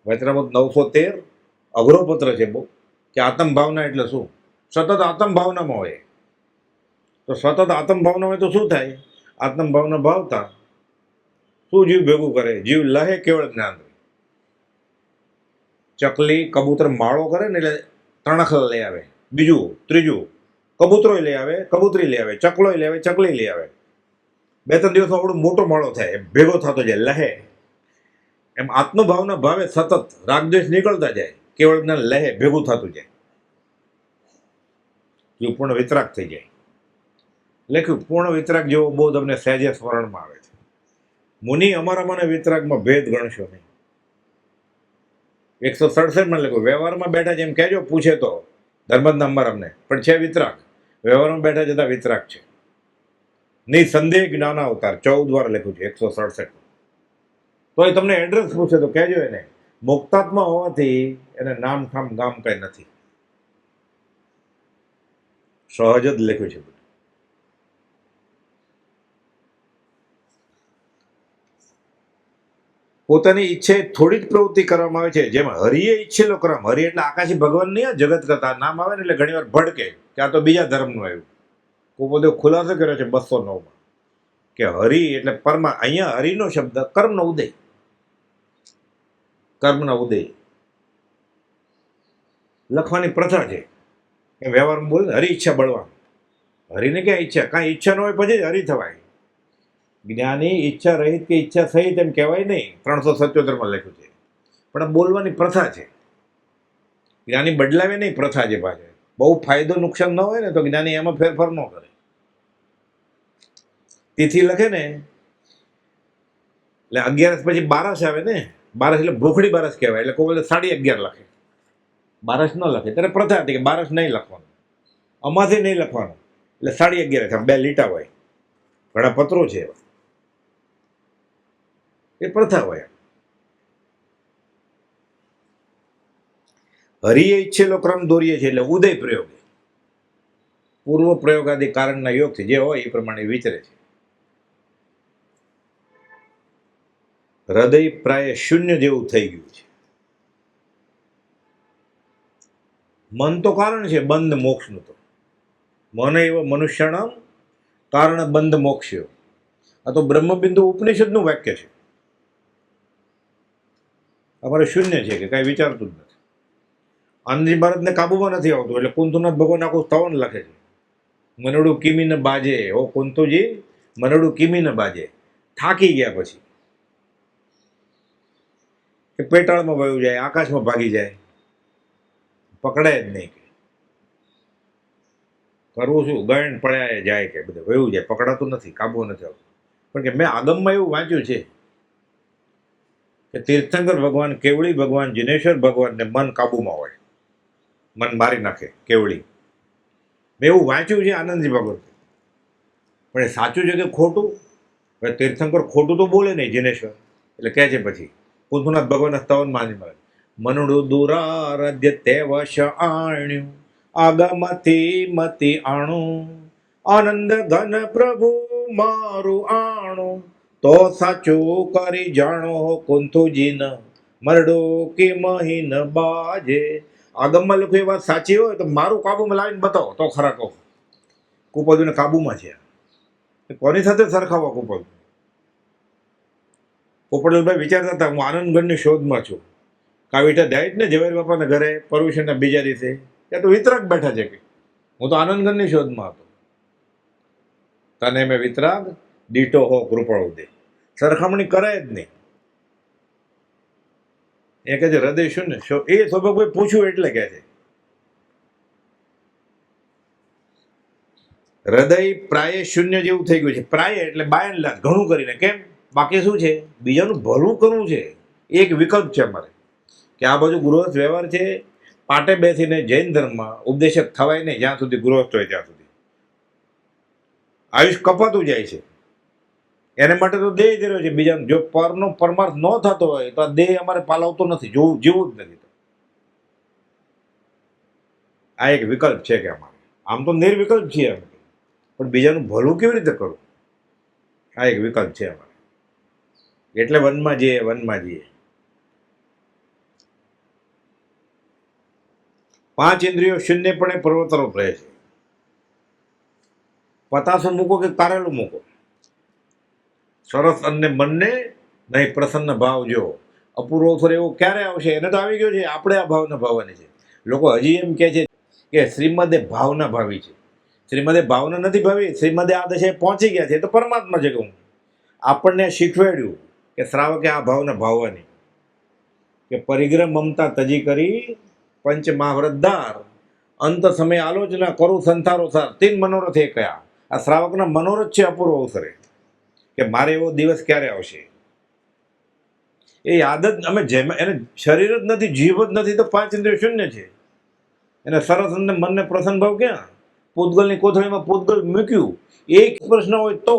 વચનામૃત 913 અઘરો પત્ર છે બહુ, કે આત્મ ભાવના એટલે શું? સતત આત્મ ભાવનામાં હોય. તો સતત આત્મ ભાવના હોય તો શું થાય? આત્મ ભાવના ભાવતા શું જીવ ભેગું કરે? જીવ લહે કેવળ જ્ઞાન. ચકલી કબૂતર માળો કરે ને એટલે તણખલ લઈ આવે, બીજું ત્રીજું કબૂતરોય લઈ આવે, કબૂતરી લઈ આવે, ચકલોય લઈ આવે, ચકલી લઈ આવે. 2-3 દિવસમાં આપણો મોટો માળો થાય, ભેગો થતો જાય, લહે. એમ આત્મભાવના ભાવે સતત રાગદ્વેષ નીકળતા જાય, કેવળ જ્ઞાન લહે ભેગું થતું જાય, જીવ પૂર્ણ વિતરાગ થઈ જાય. લખ્યું પૂર્ણ વિતરાગ જેવો બોધ અમને સહેજે સ્મરણમાં આવે છે. મુનિ અમારા મને વિતરાગમાં ભેદ ગણશો નહીં. 167 લખ્યું વ્યવહારમાં બેઠા જેમ કહેજો પૂછે તો ધર્મદ નંબર અમને પણ છે વિતરાગ. વ્યવહારમાં બેઠા જતા વિતરાગ છે. નિસંદેહ જ્ઞાન અવતાર 14 વાર લખ્યું છે 167. તો એ તમને એડ્રેસ પૂછે તો કહેજો એને. મુક્તાત્મા હોવાથી એને નામ ખામ ગામ કઈ નથી. સહજ જ લખ્યું છે. પોતાની ઈચ્છે થોડી જ પ્રવૃત્તિ કરવામાં આવે છે જેમ હરિએ ઈચ્છેલો ક્રમ. હરિ એટલે આકાશી ભગવાન નહીં, જગત કરતા નામ આવે ને એટલે ઘણી વાર ભડકે કે આ તો બીજા ધર્મનું આવ્યું. પોતે ખુલાસો કર્યો છે 209 કે હરિ એટલે પરમા. અહીંયા હરિનો શબ્દ કર્મનો ઉદય, કર્મનો ઉદય લખવાની પ્રથા છે. વ્યવહારમાં બોલે હરિ ઈચ્છા બળવાન. હરિને ક્યાં ઈચ્છા? કાંઈ ઈચ્છા ન હોય પછી હરિ થવાય. જ્ઞાની ઈચ્છા રહિત કે ઈચ્છા સહિત એમ કહેવાય નહીં. 377 લખ્યું છે. પણ આ બોલવાની પ્રથા છે. જ્ઞાની બદલાવે નહીં, પ્રથા છે પાછળ. બહુ ફાયદો નુકસાન ન હોય ને તો જ્ઞાની એમાં ફેરફાર ન કરે. તિથિ લખે ને એટલે 11 પછી 12 આવે ને. 12 એટલે ભૂખડી 12 કહેવાય. એટલે કોઈ 11.5 લખે, 12 ન લખે. ત્યારે પ્રથા હતી કે 12 નહીં લખવાનું, અમાથી નહીં લખવાનું. એટલે 11.5 2 લીટા હોય. ઘણા પત્રો છે એવા, એ પ્રથા હોય. હરિએ ઈચ્છેલો ક્રમ દોરીએ છે એટલે ઉદય પ્રયોગ. પૂર્વ પ્રયોગ આદિ કારણના યોગથી જે હોય એ પ્રમાણે વિચરે છે. હૃદય પ્રાય શૂન્ય જેવું થઈ ગયું છે. મન તો કારણ છે બંધ મોક્ષનું. તો મન એવ મનુષ્યણમ કારણ બંધ મોક્ષ્યો. આ તો બ્રહ્મબિંદુ ઉપનિષદનું વાક્ય છે. અમારે શૂન્ય છે કે કાંઈ વિચારતું જ નથી. આનંદજી મહારાજને કાબુમાં નથી આવતું એટલે કુંતુનાથ ભગવાન આખું સ્તવન લખે છે. મનડું કિમી ન બાજે, ઓ કુંતુજી મનડું કિમી ન બાજે. થાકી ગયા પછી કે પેટાળમાં વયું જાય, આકાશમાં ભાગી જાય, પકડાય જ નહીં. કરવું શું? ગણ પડ્યા જાય કે બધું વયું જાય, પકડાતું નથી, કાબુ નથી આવતું. પણ કે મેં આગમમાં એવું વાંચ્યું છે કે તીર્થંકર ભગવાન, કેવળી ભગવાન, જિનેશ્વર ભગવાનને મન કાબુમાં હોય, મન મારી નાખે કેવળી. મેં એવું વાંચ્યું છે આનંદજી ભગવાન. પણ એ સાચું છે કે ખોટું? હવે તીર્થંકર ખોટું તો બોલે નહીં જિનેશ્વર, એટલે કહે છે પછી કુંતુનાથ ભગવાનના સ્તવન માની મળે મનડું દુરારાધ્ય તે વશ આણ્યું આગમથી મતિ આણું આનંદ ઘન પ્રભુ મારું આણું તો સાચું કરી જાણો કુંતુજીન મરડો કે મહીન બાજે. આગમમાં લખું એ વાત સાચી હોય તો મારું કાબુમાં લાવીને બતાવો તો ખરા કહો. કુપોદુને કાબુમાં છે. કોની સાથે સરખાવવા કુપોદુ? પોપટલાલભાઈ વિચારતા હતા હું આનંદગઢની શોધમાં છું. કાવીઠા જાય ને ઝવેર બાપાના ઘરે પરમિશનના બીજા દિવસે ત્યાં તો વિતરાગ બેઠા છે કે હું તો આનંદગઢની શોધમાં હતો. તને મેં વિતરાગ દીટો હો કૃપણો દે. સરખામણી કરાય જ નહીં. એ કહે છે હૃદય શૂન્ય. એ સ્વભાવભાઈ પૂછ્યું એટલે કહે છે હૃદય પ્રાય શૂન્ય જેવું થઈ ગયું છે. પ્રાય એટલે બાય એન્ડ લાર્જ ઘણું કરીને. કેમ? બાકી શું છે? બીજાનું ભલું કરવું છે. એક વિકલ્પ છે અમારે કે આ બાજુ ગૃહસ્થ વ્યવહાર છે. પાટે બેસીને જૈન ધર્મમાં ઉપદેશક થવાય નહીં જ્યાં સુધી ગૃહસ્થ હોય ત્યાં સુધી. આયુષ કપાતું જાય છે. એને માટે તો દેહ જ રહ્યો છે. બીજાનું જો પરનો પરમાર્થ ન થતો હોય તો આ દેહ અમારે પાલવતો નથી, જોવું જીવવું જ નથી. આ એક વિકલ્પ છે કે અમારે. આમ તો નિર્વિકલ્પ છીએ અમે, પણ બીજાનું ભલું કેવી રીતે કરવું? આ એક વિકલ્પ છે અમારે. એટલે વનમાં જઈએ. 5 ઇન્દ્રિયો શૂન્યપણે પર્વતરૂપ રહે છે. પતાસું મૂકો કે કારેલું મૂકો, સરસ અને મનને નહીં પ્રસન્ન ભાવ જો. અપૂર્વ અવસર એવો ક્યારે આવશે? એને તો આવી ગયો છે. આપણે આ ભાવના ભાવવાની છે. લોકો હજી એમ કહે છે કે શ્રીમદે ભાવના ભાવી છે. શ્રીમદે ભાવના નથી ભાવી, શ્રીમદે આ દશાએ પહોંચી ગયા છે. તો પરમાત્મા છે કે હું આપણને શીખવાડ્યું કે શ્રાવકે આ ભાવના ભાવવાની કે પરિગ્રહ મમતા તજી કરી પંચ મહાવ્રતધાર અંત સમય આલોચના કરું સંતારો સાર 3 મનોરથ એ કયા. આ શ્રાવકના મનોરથ છે અપૂર્વ અવસરે કે મારે એવો દિવસ ક્યારે આવશે. એ યાદ જ અમે જેમ એને શરીર જ નથી, જીવ જ નથી, તો પાંચ ઇન્દ્રિયો શૂન્ય છે. એને સરસ અને મનને પ્રસન્ન ભાવ ક્યાં? પૂતગલની કોથળીમાં પૂતગલ મૂક્યું, એક પ્રશ્ન હોય તો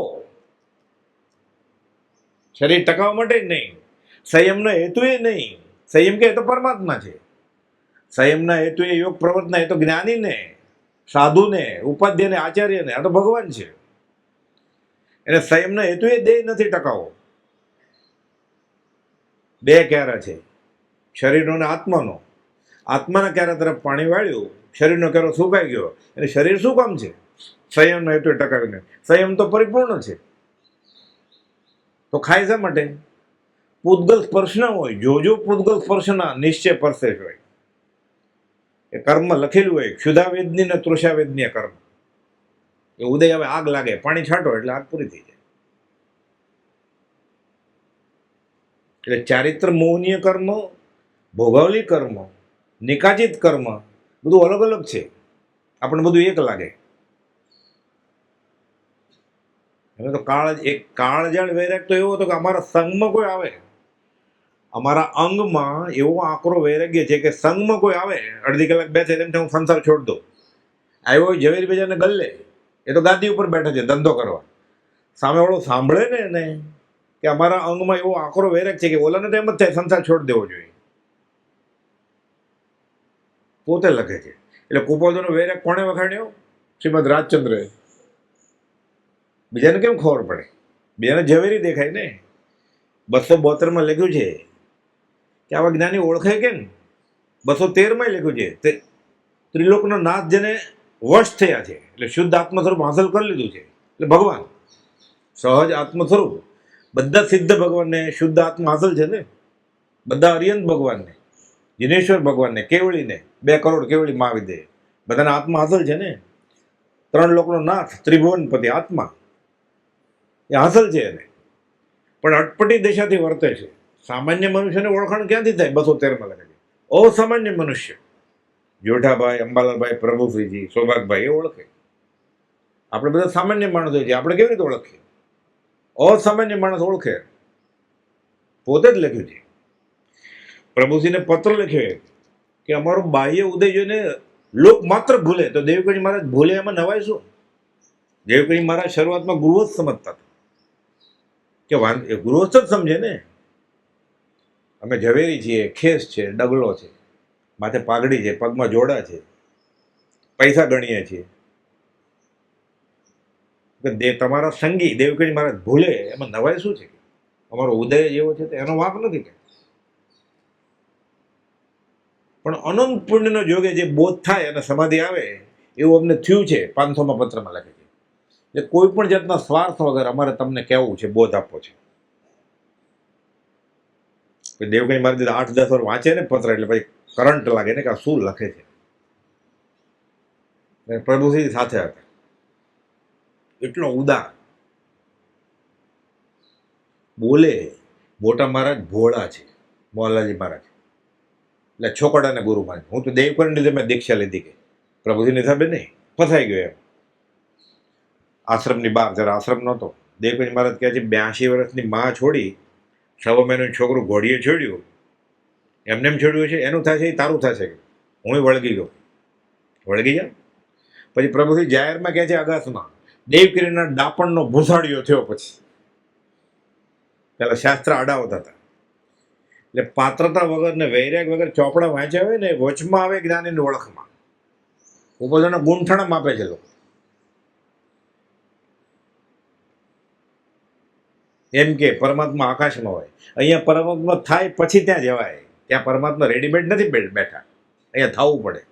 શરીર ટકાવવા માટે જ નહીં, સંયમનો હેતુ એ નહીં. સંયમ કે એ તો પરમાત્મા છે. સંયમના હેતુ એ યોગ પ્રવર્તના, એ તો જ્ઞાનીને, સાધુને, ઉપાધ્યને, આચાર્યને, આ તો ભગવાન છે. એને સંયમનો હેતુ એ દેહ નથી ટકાવો. બે ક્યારા છે, શરીરનો અને આત્માનો. આત્માના ક્યારા તરફ પાણી વાળ્યું, શરીરનો ક્યારો સુકાઈ ગયો. એટલે શરીર શું કામ છે? સંયમનો હેતુ ટકાવીને. સંયમ તો પરિપૂર્ણ છે, તો ખાય શા માટે? પૂતગલ સ્પર્શના હોય, જો પૂતગલ સ્પર્શના નિશ્ચય પરસે હોય. એ કર્મ લખેલું હોય, ક્ષુધાવેદની ને તૃષાવેદની કર્મ. એ ઉદય હવે આગ લાગે, પાણી છાંટો એટલે આગ પૂરી થઈ જાય. એટલે ચારિત્ર મોહનીય કર્મ, ભોગવલી કર્મ, નિકાચિત કર્મ બધું અલગ અલગ છે. આપણને બધું એક લાગે. હવે તો કાળજાળ વૈરાગ તો એવો હતો કે અમારા સંગમાં કોઈ આવે, અમારા અંગમાં એવો આકરો વૈરાગ્ય છે કે સંગમાં કોઈ આવે, અડધી કલાક બેસે તેમ હું સંસાર છોડ દઉં. આવ્યો ઝવેરી બીજાને ગલ્લે, એ તો ગાદી ઉપર બેઠા છે ધંધો કરવા. સામેવાળો સાંભળે ને એને કે અમારા અંગમાં એવો આકરો વૈરાગ છે કે ઓલાને તો એમ જ થાય સંસાર છોડી દેવો જોઈએ. પોતે લખે છે. એટલે કુપોદનો વૈરાગ કોણે વખાણ્યો? શ્રીમદ રાજચંદ્રે. બીજાને કેમ ખબર પડે? બીજાને ઝવેરી દેખાય ને. 272 લખ્યું છે કે આવા જ્ઞાની ઓળખાય કેમ? 213 લખ્યું છે તે ત્રિલોકનો નાથ જેને વશ થયા છે, એટલે શુદ્ધ આત્મ સ્વરૂપ હાંસલ કરી લીધું છે. એટલે ભગવાન સહજ આત્મ સ્વરૂપ, બધા સિદ્ધ ભગવાનને શુદ્ધ આત્મા હાંસલ છે ને. બધા અરિયંત ભગવાનને, જિનેશ્વર ભગવાનને, કેવળીને 2 કરોડ કેવળી માવી દે, બધાના આત્મા હાંસલ છે ને. 3 લોકનો નાથ ત્રિભુવનપતિ આત્મા એ હાંસલ છે એને, પણ અટપટી દિશાથી વર્તે છે. સામાન્ય મનુષ્યને ઓળખાણ ક્યાંથી થાય? 213 લખે છે. અસામાન્ય મનુષ્ય જોઠાભાઈ, અંબાલાલભાઈ, પ્રભુશ્રીજી, સૌભાગભાઈ એ ઓળખે. આપણે બધા સામાન્ય માણસો છીએ, આપણે કેવી રીતે ઓળખીએ? અસામાન્ય માણસ ઓળખે. પોતે જ લખ્યું છે. પ્રભુશ્રીને પત્ર લખ્યો કે અમારો બાહ્ય ઉદય જોઈને લોક માત્ર ભૂલે, તો દેવકણી મહારાજ ભૂલે એમાં નવાય શું? દેવકણી મહારાજ શરૂઆતમાં ગૃહસ્થ સમજતા હતા કે ગૃહસ્થ જ સમજે ને. અમે ઝવેરી છીએ, ખેસ છે, ડગલો છે, માથે પાઘડી છે, પગમાં જોડા છે, પૈસા ગણીએ છીએ. તમારા સંગી દેવકણી મહારાજ ભૂલે એમાં નવાય શું છે? અમારો ઉદય જેવો છે તો એનો વાંક નથી કે. પણ અનંત પુણ્યનો જોગે જે બોધ થાય અને સમાધિ આવે એવું અમને થયું છે. 500માં પત્રમાં લખે છે. એટલે કોઈ પણ જાતના સ્વાર્થ વગર અમારે તમને કહેવું છે, બોધ આપવો છે. દેવકણી મહારાજ 8-10 વાર વાંચે ને પત્ર એટલે પછી કરંટ લાગે ને કે આ શું લખે છે. પ્રભુશ્રી સાથે હતા, એટલો ઉદાર બોલે. મોટા મહારાજ ભોળા છે, મોહનલાલજી મહારાજ, એટલે છોકડાને ગુરુ માને. હું તો દેવકરણની લીધે મેં દીક્ષા લીધી કે પ્રભુજીની હિસાબે નહીં, ફસાઈ ગયો એમ. આશ્રમની બહાર જ્યારે આશ્રમ નહોતો, દેવકરણી મહારાજ કહે છે 82 વર્ષની માં છોડી 6 મહિનાનું છોકરું ઘોડીએ છોડ્યું, એમને એમ છોડ્યું છે, એનું થાય છે એ તારું થશે. હું વળગી ગયો, વળગી ગયા. પછી પ્રભુજી જાહેરમાં કહે છે અગાસમાં દેવકીરીના ડાપણનો ભૂસાડિયો થયો. પછી પેલા શાસ્ત્ર અડાવતા હતા. એટલે પાત્રતા વગર ને વૈરાગ વગર ચોપડા વાંચ્યા હોય ને વચમાં આવે જ્ઞાનીની ઓળખમાં. ઉપરનો ગુંઠણમ આપે છે લોકો. એમ કે પરમાત્મા આકાશમાં હોય, અહીંયા પરમાત્મા થાય પછી ત્યાં જવાય. ત્યાં પરમાત્મા રેડીમેડ નથી બેઠા, અહીંયા થવું પડે.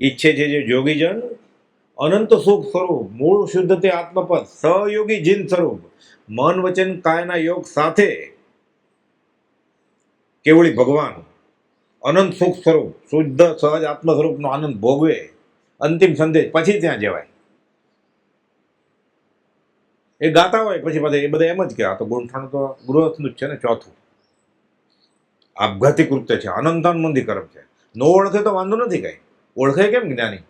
ઈચ્છે છે જે જોગીજન અનંત સુખ સ્વરૂપ, મૂળ શુદ્ધતે આત્મપદ, સહયોગી જીન સ્વરૂપ, મન વચન કાયના યોગ સાથે કેવળી ભગવાન અનંત સુખ સ્વરૂપ, શુદ્ધ સહજ આત્મ સ્વરૂપનો આનંદ ભોગવે, અંતિમ સંદેશ પછી ત્યાં જવાય. એ ગાતા હોય પછી પાછા એ બધા એમ જ કે આ તો ગુંઠણ તો ગૃહસ્થનું જ છે ને. ચોથું આપઘાતી કૃત્ય છે, અનંતાનંદી કર્મ છે. નો ઓળખે તો વાંધો નથી કઈ, ઓળખે કેમ જ્ઞાની?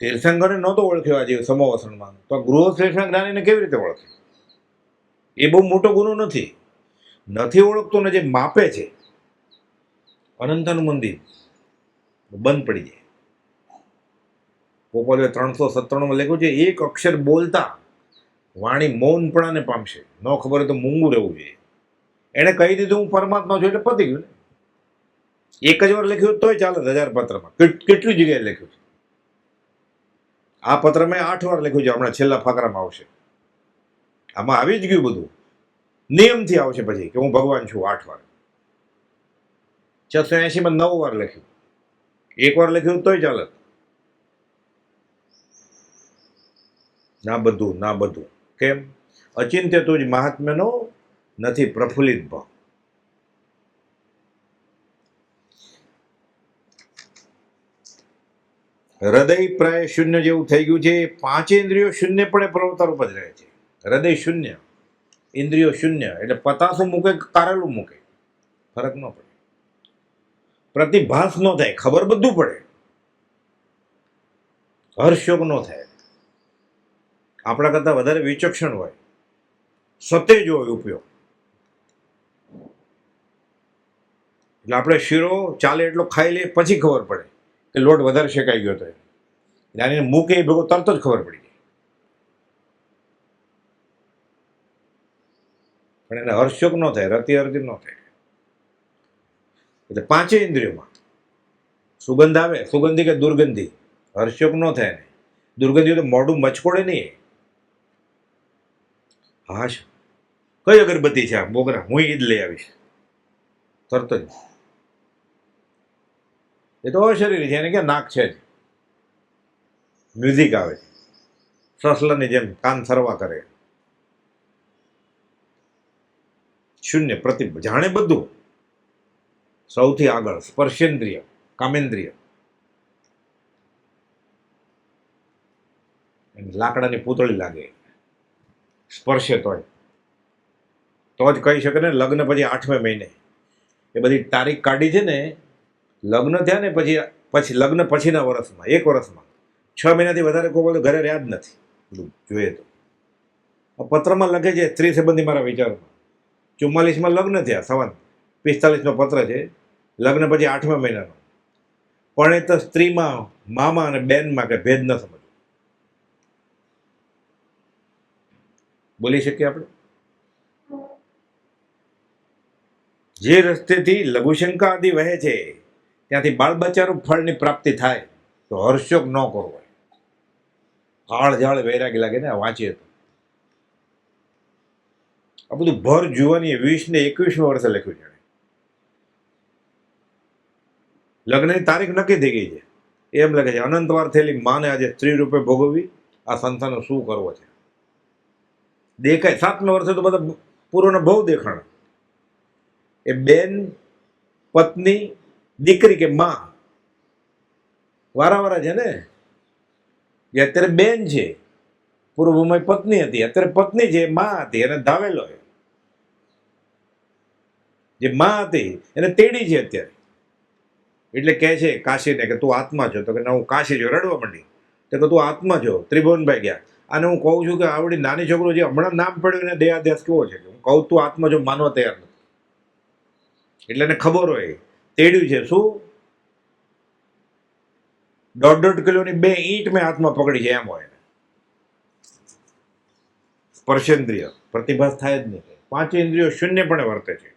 તીર્થંકરે નહોતો ઓળખ્યો આજે સમોવસણમાં, તો ગૃહશ્રેષ્ઠના જ્ઞાનીને કેવી રીતે ઓળખે? એ બહુ મોટો ગુનો નથી. નથી ઓળખતો ને જે માપે છે, અનંતનું મંદિર બંધ પડી જાય. પોપલે 397 લખ્યું છે, એક અક્ષર બોલતા વાણી મૌનપણાને પામશે. ન ખબર હોય તો મૂંગું રહેવું જોઈએ. એણે કહી દીધું હું પરમાત્મા છું એટલે પતી ગયું ને. એક જ વાર લખ્યું તોય ચાલે. 1000 પત્રમાં કેટલી જગ્યાએ લખ્યું છે. આ પત્ર મેં 8 વાર લખ્યું છે. હમણાં છેલ્લા ફકરામાં આવશે. આમાં આવી જ ગયું બધું. નિયમથી આવશે પછી કે હું ભગવાન છું 8 વાર. 680માં 9 વાર લખ્યું. એક વાર લખ્યું તોય ચાલે. ના બધું કેમ? અચિંત્ય તુજ મહાત્મ્યનો નથી પ્રફુલ્લિત ભાવ. હૃદય પ્રાય શૂન્ય જેવું થઈ ગયું છે. 5 ઇન્દ્રિયો શૂન્યપણે પ્રવર્તન ઉપર જ રહે છે. હૃદય શૂન્ય, ઇન્દ્રિયો શૂન્ય, એટલે પતાસું મૂકે કારેલું મૂકે ફરક ન પડે. પ્રતિભાસ ન થાય, ખબર બધું પડે, હર્ષયોગ ન થાય. આપણા કરતા વધારે વિચક્ષણ હોય, સતેજ હોય ઉપયોગ. એટલે આપણે શીરો ચાલે એટલો ખાઈ લઈએ પછી ખબર પડે કે લોટ વધારે શેકાઈ ગયો હતો. એટલે મૂકે એ ભેગો તરત જ ખબર પડી જાય. પણ એને હર્ષયોગ ન થાય, રતિ અરતિ ન થાય. એટલે 5 ઇન્દ્રિયોમાં સુગંધ આવે, સુગંધી કે દુર્ગંધી, હર્ષયોગ ન થાય ને. દુર્ગંધી તો મોઢું મચકોડે નહીં. હા, કઈ અગરબત્તી છે આ બોગરા, હું ઈ જ લઈ આવીશ તરત જ. એ તો અશરીરી છે, એને ક્યાં નાક છે જ. મ્યુઝિક આવે છે સસલાની જેમ, કાન સરવા કરે. શૂન્ય પ્રતિભા, જાણે બધું. સૌથી આગળ સ્પર્શેન્દ્રિય, કામેન્દ્રિય. લાકડાની પૂતળી લાગે સ્પર્શે તો જ કહી શકે ને. લગ્ન પછી 8મે મહિને એ બધી તારીખ કાઢી છે ને, લગ્ન થયા ને પછી લગ્ન પછીના વર્ષમાં, 1 વર્ષમાં 6 મહિનાથી વધારે કોઈ ઘરે રહ્યા જ નથી. જોઈએ તો પત્રમાં લખે છે, સ્ત્રી સંબંધી મારા વિચારમાં 44માં લગ્ન થયા, સવન 45નો પત્ર છે. લગ્ન પછી 8મા મહિનાનો. પણ એ તો સ્ત્રીમાં, મામા અને બેનમાં કે ભેદ ન સમજ. બોલી શકીએ આપણે? જે રસ્તેથી લઘુશંકા આદિ વહે છે ત્યાંથી બાળ બચ્ચાનું ફળની પ્રાપ્તિ થાય તો હર્ષયોગ ન કરવો. હાળ ઝાળ વૈરાગી લાગે ને વાંચીએ તો. આ બધું ભર જુવાની 20 ને 21 વર્ષે લખ્યું છે. લગ્નની તારીખ નક્કી થઈ ગઈ છે. એમ લખે છે, અનંતવાર થયેલી માને આજે સ્ત્રી રૂપે ભોગવવી, આ સંતાનો શું કરવો છે. દેખાય 7મા વર્ષે તો બધા પૂર્વના બહુ દેખાણ. એ બેન, પત્ની, દીકરી કે માં વારા છે ને. જે અત્યારે બેન છે, પૂર્વમાં પત્ની હતી, અત્યારે પત્ની છે, માં હતી, એને ધાવેલો. જે માં હતી એને તેડી છે અત્યારે. એટલે કહે છે કાશીને કે તું આત્મા છો. તો કે ના, હું કાશી છો. રડવા માંડી. તો કે તું આત્મા છો. ત્રિભુવનભાઈ ગયા. અને હું કહું છું કે આવડી નાની છોકરો જે હમણાં નામ પડ્યું એને દેહાદ્યાસ કેવો છે. હું કહું તું આત્મા છો, માનવા તૈયાર નથી. એટલે એને ખબર હોય તેડ્યું છે શું, 1.5 કિલોની 2 ઈંટ મેં હાથમાં પકડી છે એમ હોય. સ્પર્શેન્દ્રિય પ્રતિભાસ થાય જ નહીં. 5 ઇન્દ્રિયો શૂન્યપણે વર્તે છે.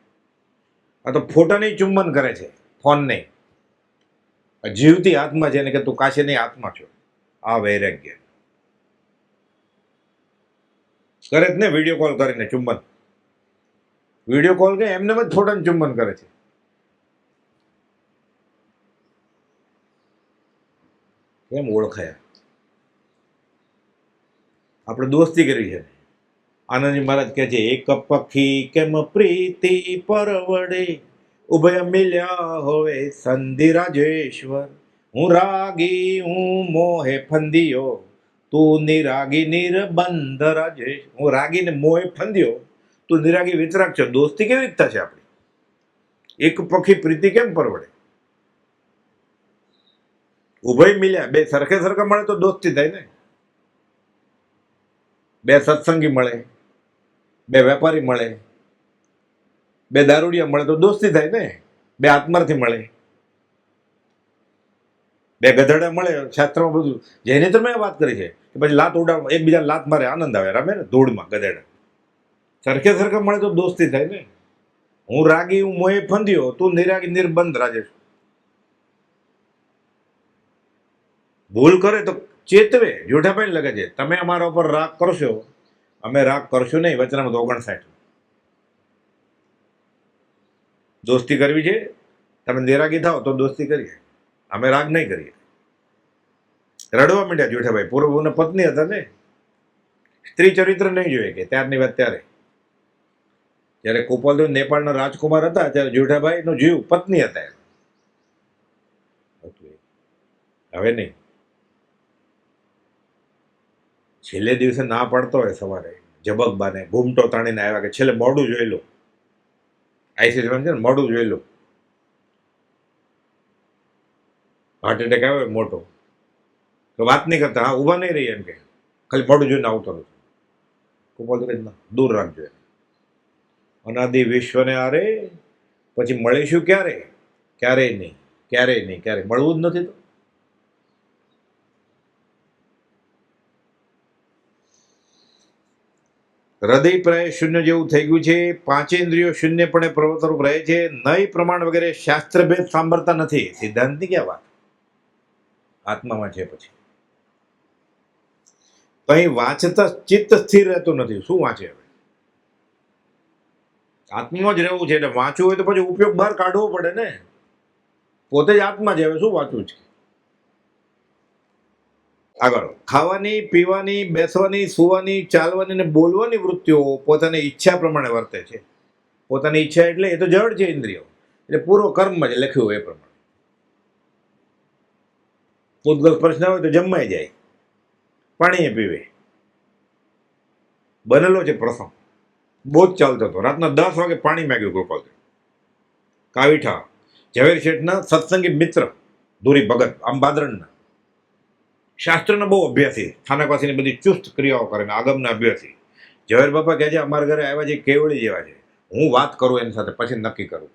આ તો ફોટાની ચુંબન કરે છે, ફોન નહીં. જીવતી આત્મા છે એને કે તું કાશી નહીં, આત્મા છો. આ વૈરાગ્ય કરે જ ને. વિડીયો કોલ કરીને ચુંબન, વિડીયો કોલ કે એમને જ ફોટાનું ચુંબન કરે છે. કેમ ઓળખાયા? આપણે દોસ્તી કરી છે. આનંદજી મહારાજ કહે છે, એક પક્ષી કેમ પ્રીતિ પરવડે, ઉભય મિલ્યા હોવે સંધિ રાજેશ્વર. હું રાગી હું મોહે ફંદિયો, તું નિરાગી નિર્બંધ રાજેશ. હું રાગી ને મોહે ફંદ્યો, તું નિરાગી વિતરાગ છો. દોસ્તી કેવી રીતે થશે આપણી? એક પક્ષી પ્રીતિ કેમ પરવડે? ઉભય મિલ્યા, બે સરખે સરખા મળે તો દોસ્તી થાય ને. બે સત્સંગી મળે, બે વેપારી મળે, બે દારૂડિયા મળે તો દોસ્તી થાય ને. બે આત્માર્થી મળે, બે ગધેડા મળે. શાસ્ત્રમાં બધું જેને તો મેં વાત કરી છે કે પછી લાત ઉડાડ, એકબીજા લાત મારે, આનંદ આવે, રમે ને ધૂળમાં ગધેડા. સરખે સરખા મળે તો દોસ્તી થાય ને. હું રાગી, હું મોહે ફંદ્યો, તું નિરાગી નિર્બંધ રાજેશ. ભૂલ કરે તો ચેતવે. જોઠાભાઈ લગે છે, તમે અમારા ઉપર રાગ કરશો, અમે રાગ કરશું નહીં. વચનામૃત 59. દોસ્તી કરવી છે, તમે નિરાગી થાઓ તો દોસ્તી કરીએ, અમે રાગ નહીં કરીએ. રડવા માંડ્યા જોઠાભાઈ. પૂર્વના પત્ની હતા ને, સ્ત્રી ચરિત્ર નહીં જોઈએ કે ત્યારની વાત. ત્યારે જ્યારે ગોપાલદેવ નેપાળના રાજકુમાર હતા ત્યારે જોઠાભાઈ નો જીવ પત્ની હતા. હવે નહીં. છેલ્લે દિવસે ના પડતો હોય સવારે જબકબાને ઘૂમટો તાણીને આવ્યા કે છેલ્લે મોડું જોઈ લો. આઈસીસી છે ને, મોડું જોઈ લો. હાર્ટ એટેક આવ્યો મોટો તો વાત નહીં કરતા, હા ઊભા નહીં રહી એમ કે ખાલી મોડું જોઈને આવતો નથી. ગોપાલ દૂર રાખજો. અનાદિ વિશ્વને આરે પછી મળીશું ક્યારે? ક્યારેય નહીં, ક્યારેય નહીં, ક્યારેય મળવું જ નથી. તો હૃદય પ્રાય શૂન્ય જેવું થઈ ગયું છે. પાંચેન્દ્રિયો શૂન્યપણે પ્રવૃત્તિરૂપ રહે છે. નય પ્રમાણ વગેરે શાસ્ત્રભેદ સાંભળતા નથી. સિદ્ધાંતની ક્યાં વાત? આત્મામાં છે. પછી કઈ વાંચતા ચિત્ત સ્થિર રહેતું નથી. શું વાંચે? હવે આત્મામાં જ રહેવું છે. એટલે વાંચવું હોય તો પછી ઉપયોગ બહાર કાઢવો પડે ને. પોતે જ આત્મા છે, હવે શું વાંચવું છે? આગળ, ખાવાની, પીવાની, બેસવાની, સુવાની, ચાલવાની અને બોલવાની વૃત્તિઓ પોતાની ઈચ્છા પ્રમાણે વર્તે છે. પોતાની ઈચ્છા એટલે એ તો જડ છે ઇન્દ્રિયો, એટલે પૂર્વ કર્મમાં જે લખ્યું હોય એ પ્રમાણે. પૂતગલ સ્પર્શ ના હોય તો જમાઈ જાય, પાણી પીવે. બનેલો છે પ્રસંગ, બહુ જ ચાલતો હતો. રાતના 10 વાગે પાણી માંગ્યું ગોપાલ. કાવીઠા ઝવેર શેઠના સત્સંગી મિત્ર ધુરી ભગત, આમ બાદરણના શાસ્ત્રનો બહુ અભ્યાસી, સ્થાનકવાસીની બધી ચુસ્ત ક્રિયાઓ કરે ને આગમના અભ્યાસી. ઝવેર બાપા કહે છે અમારા ઘરે આવ્યા છે કેવળી જેવા છે, હું વાત કરું એની સાથે પછી નક્કી કરું.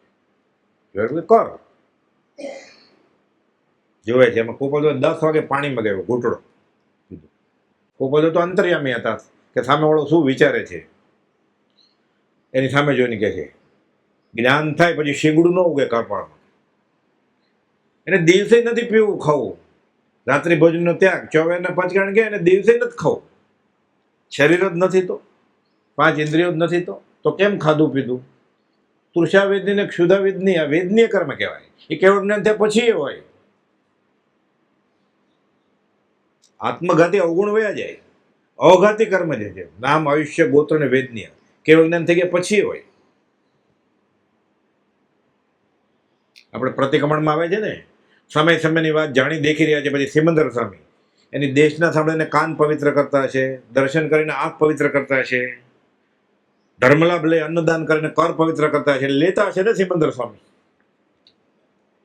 ઝવેર કર જોવે છે. એમાં ગોપાલ 10 વાગે પાણી મગાવ્યો, ઘૂંટડો. ગોપાલ તો અંતર્યામી હતા કે સામેવાળો શું વિચારે છે એની સામે જોઈને કહે છે. જ્ઞાન થાય પછી શીંગડું ન ઉગે કપાળમાં. એને દિવસે નથી પીવું ખાવું. રાત્રિ ભોજનનો ત્યાગ, 24 પચગાણ ગયા અને દિવસે નથી ખાવું. શરીર જ નથી તો, 5 ઇન્દ્રિયો જ નથી તો કેમ ખાધું પીધું? તૃષા વેદની ને ક્ષુધા વેદની, આ વેદનીય કર્મ કહેવાય. એ કેવળ જ્ઞાન થયા પછી એ હોય. આત્મઘાતી અવગુણ વયા જાય. અવઘાતી કર્મ જે છે, નામ, આયુષ્ય, ગોત્ર ને વેદનીય, કેવળ જ્ઞાન થઈ ગયા પછી હોય. આપણે પ્રતિક્રમણમાં આવે છે ને, સમય સમયની વાત જાણી દેખી રહ્યા છે. પછી સિમંદર સ્વામી એની દેશના સાંભળીને કાન પવિત્ર કરતા હશે, દર્શન કરીને આંખ પવિત્ર કરતા હશે, ધર્મલાભ લઈ અન્નદાન કરીને કર પવિત્ર કરતા હશે. લેતા હશે ને સિમંદર સ્વામી,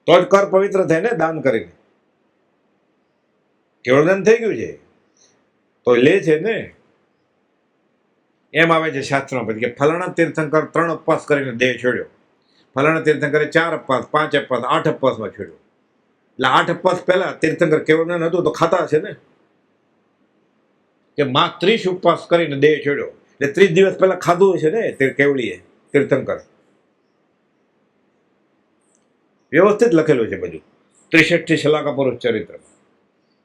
તો જ કર પવિત્ર થાય ને, દાન કરીને. કેવળ દાન થઈ ગયું છે તો લે છે ને. એમ આવે છે શાસ્ત્રમાં પછી કે ફલાણા તીર્થંકર 3 ઉપવાસ કરીને દેહ છોડ્યો, ફલાણા તીર્થંકરે 4 ઉપવાસ, 5 ઉપવાસ, 8 ઉપવાસમાં છોડ્યો. એટલે 8 ઉપવાસ પહેલા તીર્થંકર કેવળ જ્ઞાન હતું તો ખાતા હશે ને. કે માં 30 ઉપવાસ કરીને દેહ છોડ્યો એટલે 30 દિવસ પહેલા ખાધું હશે ને કેવળીએ, તીર્થંકર. વ્યવસ્થિત લખેલું છે બધું 63 શલાકા પુરુષ ચરિત્રમાં